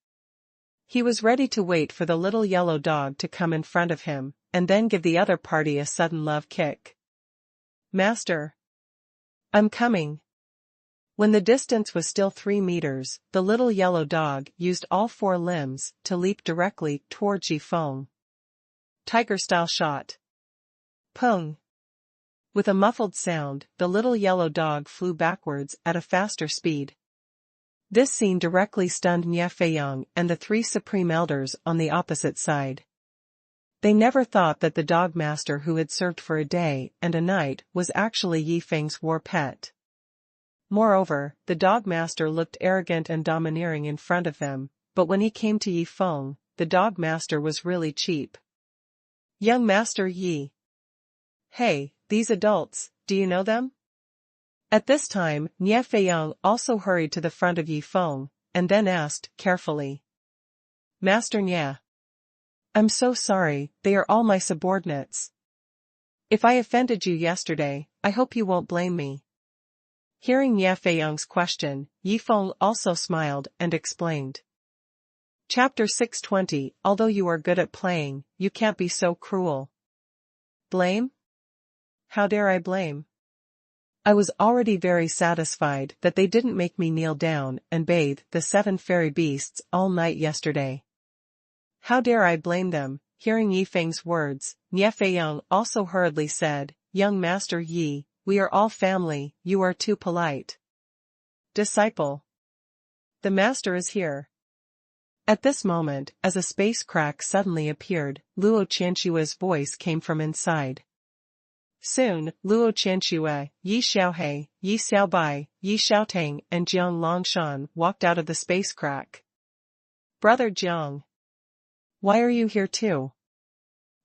He was ready to wait for the little yellow dog to come in front of him, and then give the other party a sudden love kick. Master. I'm coming. When the distance was still 3 meters, the little yellow dog used all 4 limbs to leap directly towards Yifeng. Tiger-style shot. Pung. With a muffled sound, the little yellow dog flew backwards at a faster speed. This scene directly stunned Nie Feiyang and the 3 Supreme Elders on the opposite side. They never thought that the dog master who had served for a day and a night was actually Yifeng's war pet. Moreover, the dog master looked arrogant and domineering in front of them, but when he came to Yifeng, the dog master was really cheap. Young Master Yi. Hey, these adults, do you know them? At this time, Nie Feiyang also hurried to the front of Yifeng, and then asked, carefully. Master Nie. I'm so sorry, they are all my subordinates. If I offended you yesterday, I hope you won't blame me. Hearing Nie Feiyang's question, Yifeng also smiled and explained. Chapter 620. Although you are good at playing, you can't be so cruel. Blame? How dare I blame? I was already very satisfied that they didn't make me kneel down and bathe the 7 fairy beasts all night yesterday. How dare I blame them? Hearing Yifeng's words, Nie Feiyang also hurriedly said, Young Master Yi, we are all family, you are too polite. Disciple. The master is here. At this moment, as a space crack suddenly appeared, Luo Qianshue's voice came from inside. Soon, Luo Qianshue, Yi Xiaohe, Yi Xiaobai, Yi Xiaotang and Jiang Longshan walked out of the space crack. Brother Jiang. Why are you here too?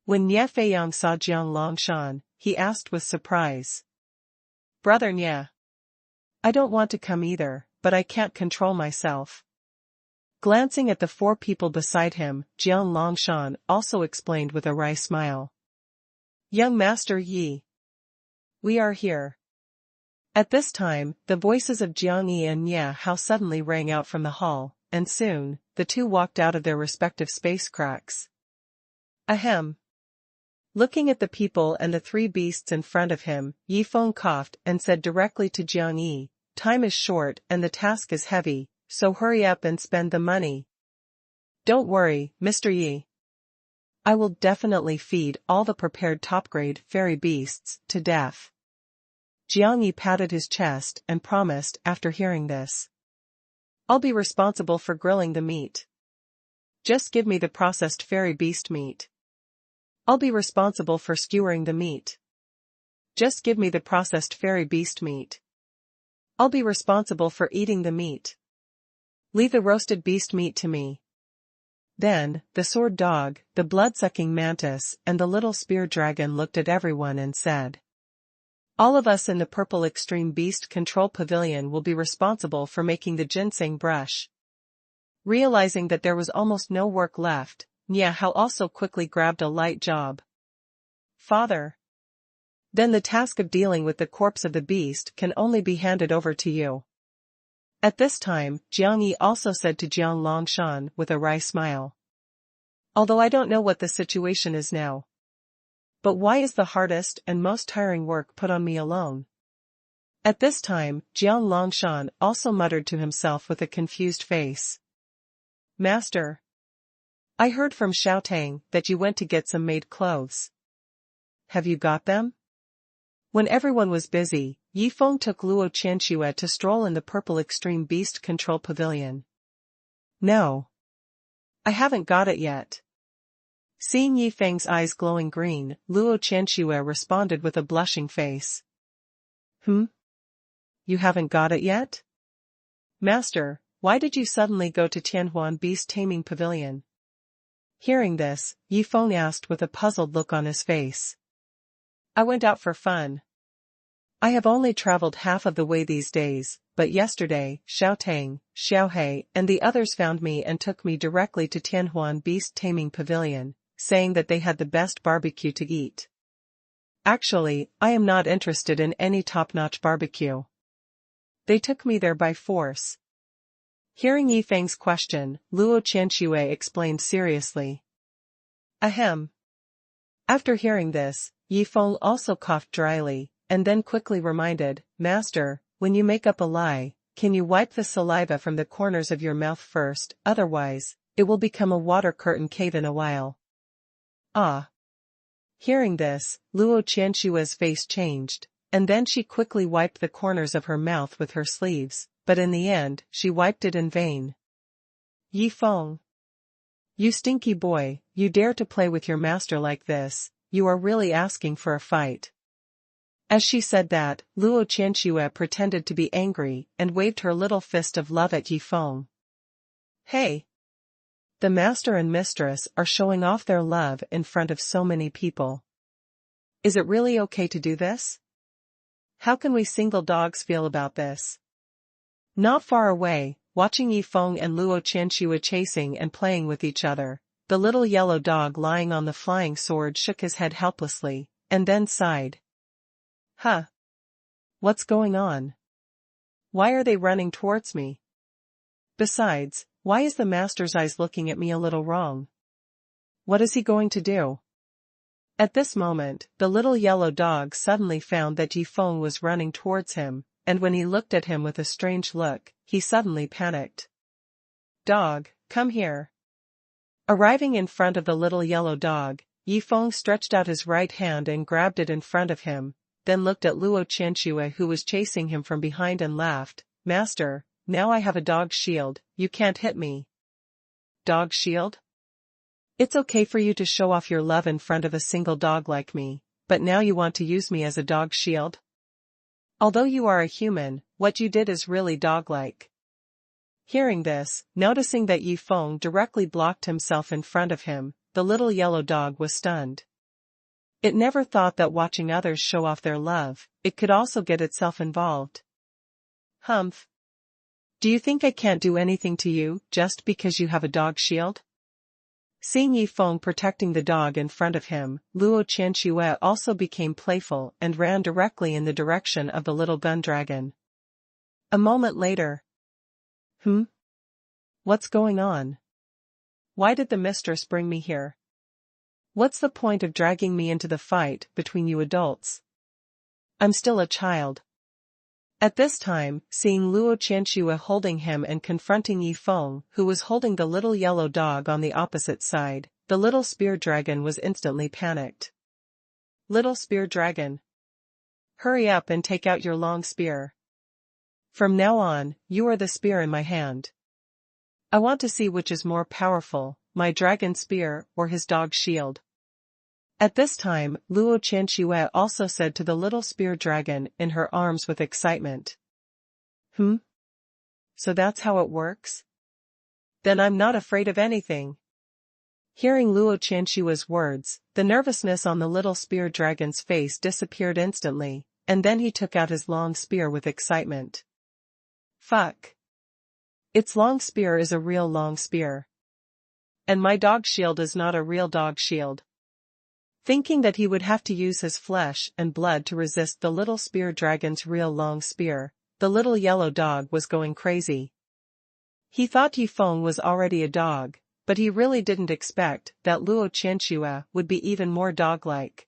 When Nie Feiyang saw Jiang Longshan, he asked with surprise. Brother Nie. I don't want to come either, but I can't control myself. Glancing at the 4 people beside him, Jiang Longshan also explained with a wry smile. Young Master Yi. We are here. At this time, the voices of Jiang Yi and Nie Hao suddenly rang out from the hall, and soon, the 2 walked out of their respective space cracks. Ahem. Looking at the people and the 3 beasts in front of him, Yifeng coughed and said directly to Jiang Yi, Time is short and the task is heavy, so hurry up and spend the money. Don't worry, Mr. Yi. I will definitely feed all the prepared top-grade fairy beasts to death. Jiang Yi patted his chest and promised after hearing this. I'll be responsible for grilling the meat. Just give me the processed fairy beast meat. I'll be responsible for skewering the meat. Just give me the processed fairy beast meat. I'll be responsible for eating the meat. Leave the roasted beast meat to me. Then, the sword dog, the blood-sucking mantis, and the little spear dragon looked at everyone and said, All of us in the Purple Extreme Beast Control Pavilion will be responsible for making the ginseng brush. Realizing that there was almost no work left, Nie Hao also quickly grabbed a light job. Father. Then the task of dealing with the corpse of the beast can only be handed over to you. At this time, Jiang Yi also said to Jiang Longshan with a wry smile. Although I don't know what the situation is now. But why is the hardest and most tiring work put on me alone? At this time, Jiang Longshan also muttered to himself with a confused face. Master. I heard from Xiaotang that you went to get some made clothes. Have you got them? When everyone was busy, Yifeng took Luo Qianxue to stroll in the purple extreme beast control pavilion. No. I haven't got it yet. Seeing Yifeng's eyes glowing green, Luo Qianxue responded with a blushing face. You haven't got it yet? Master, why did you suddenly go to Tianhuan Beast Taming Pavilion? Hearing this, Yifeng asked with a puzzled look on his face. I went out for fun. I have only traveled half of the way these days, but yesterday, Xiaotang, Xiaohe, and the others found me and took me directly to Tianhuan Beast Taming Pavilion, saying that they had the best barbecue to eat. Actually, I am not interested in any top-notch barbecue. They took me there by force. Hearing Yifeng's question, Luo Qianxue explained seriously. Ahem. After hearing this, Yifeng also coughed dryly, and then quickly reminded, Master, when you make up a lie, can you wipe the saliva from the corners of your mouth first, otherwise, it will become a water curtain cave in a while. Ah. Hearing this, Luo Qianxue's face changed, and then she quickly wiped the corners of her mouth with her sleeves, but in the end, she wiped it in vain. Yifeng. You stinky boy, you dare to play with your master like this, you are really asking for a fight. As she said that, Luo Qianxue pretended to be angry and waved her little fist of love at Yifeng. Hey! The master and mistress are showing off their love in front of so many people. Is it really okay to do this? How can we single dogs feel about this? Not far away, watching Yifeng and Luo Qianxue chasing and playing with each other, the little yellow dog lying on the flying sword shook his head helplessly, and then sighed. Huh. What's going on? Why are they running towards me? Besides, why is the master's eyes looking at me a little wrong? What is he going to do? At this moment, the little yellow dog suddenly found that Yifeng was running towards him, and when he looked at him with a strange look, he suddenly panicked. Dog, come here. Arriving in front of the little yellow dog, Yifeng stretched out his right hand and grabbed it in front of him, then looked at Luo Qianxue who was chasing him from behind and laughed, Master, now I have a dog shield, you can't hit me. Dog shield? It's okay for you to show off your love in front of a single dog like me, but now you want to use me as a dog shield? Although you are a human, what you did is really dog-like. Hearing this, noticing that Yifeng directly blocked himself in front of him, the little yellow dog was stunned. It never thought that watching others show off their love, it could also get itself involved. Humph. Do you think I can't do anything to you, just because you have a dog shield? Seeing Yifeng protecting the dog in front of him, Luo Qianxue also became playful and ran directly in the direction of the little gun dragon. A moment later. What's going on? Why did the mistress bring me here? What's the point of dragging me into the fight between you adults? I'm still a child. At this time, seeing Luo Qianxue holding him and confronting Yifeng, who was holding the little yellow dog on the opposite side, the little spear dragon was instantly panicked. Little spear dragon. Hurry up and take out your long spear. From now on, you are the spear in my hand. I want to see which is more powerful, my dragon spear or his dog shield. At this time, Luo Qianxue also said to the little spear dragon in her arms with excitement. So that's how it works? Then I'm not afraid of anything. Hearing Luo Qianxue's words, the nervousness on the little spear dragon's face disappeared instantly, and then he took out his long spear with excitement. Fuck. Its long spear is a real long spear. And my dog shield is not a real dog shield. Thinking that he would have to use his flesh and blood to resist the little spear dragon's real long spear, the little yellow dog was going crazy. He thought Yifeng was already a dog, but he really didn't expect that Luo Qianxue would be even more dog-like.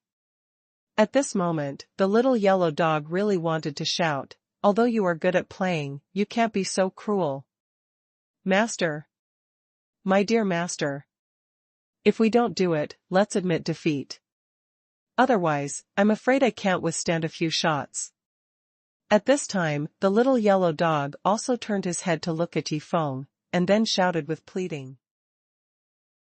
At this moment, the little yellow dog really wanted to shout, although you are good at playing, you can't be so cruel. Master. My dear master. If we don't do it, let's admit defeat. Otherwise, I'm afraid I can't withstand a few shots. At this time, the little yellow dog also turned his head to look at Yifeng, and then shouted with pleading.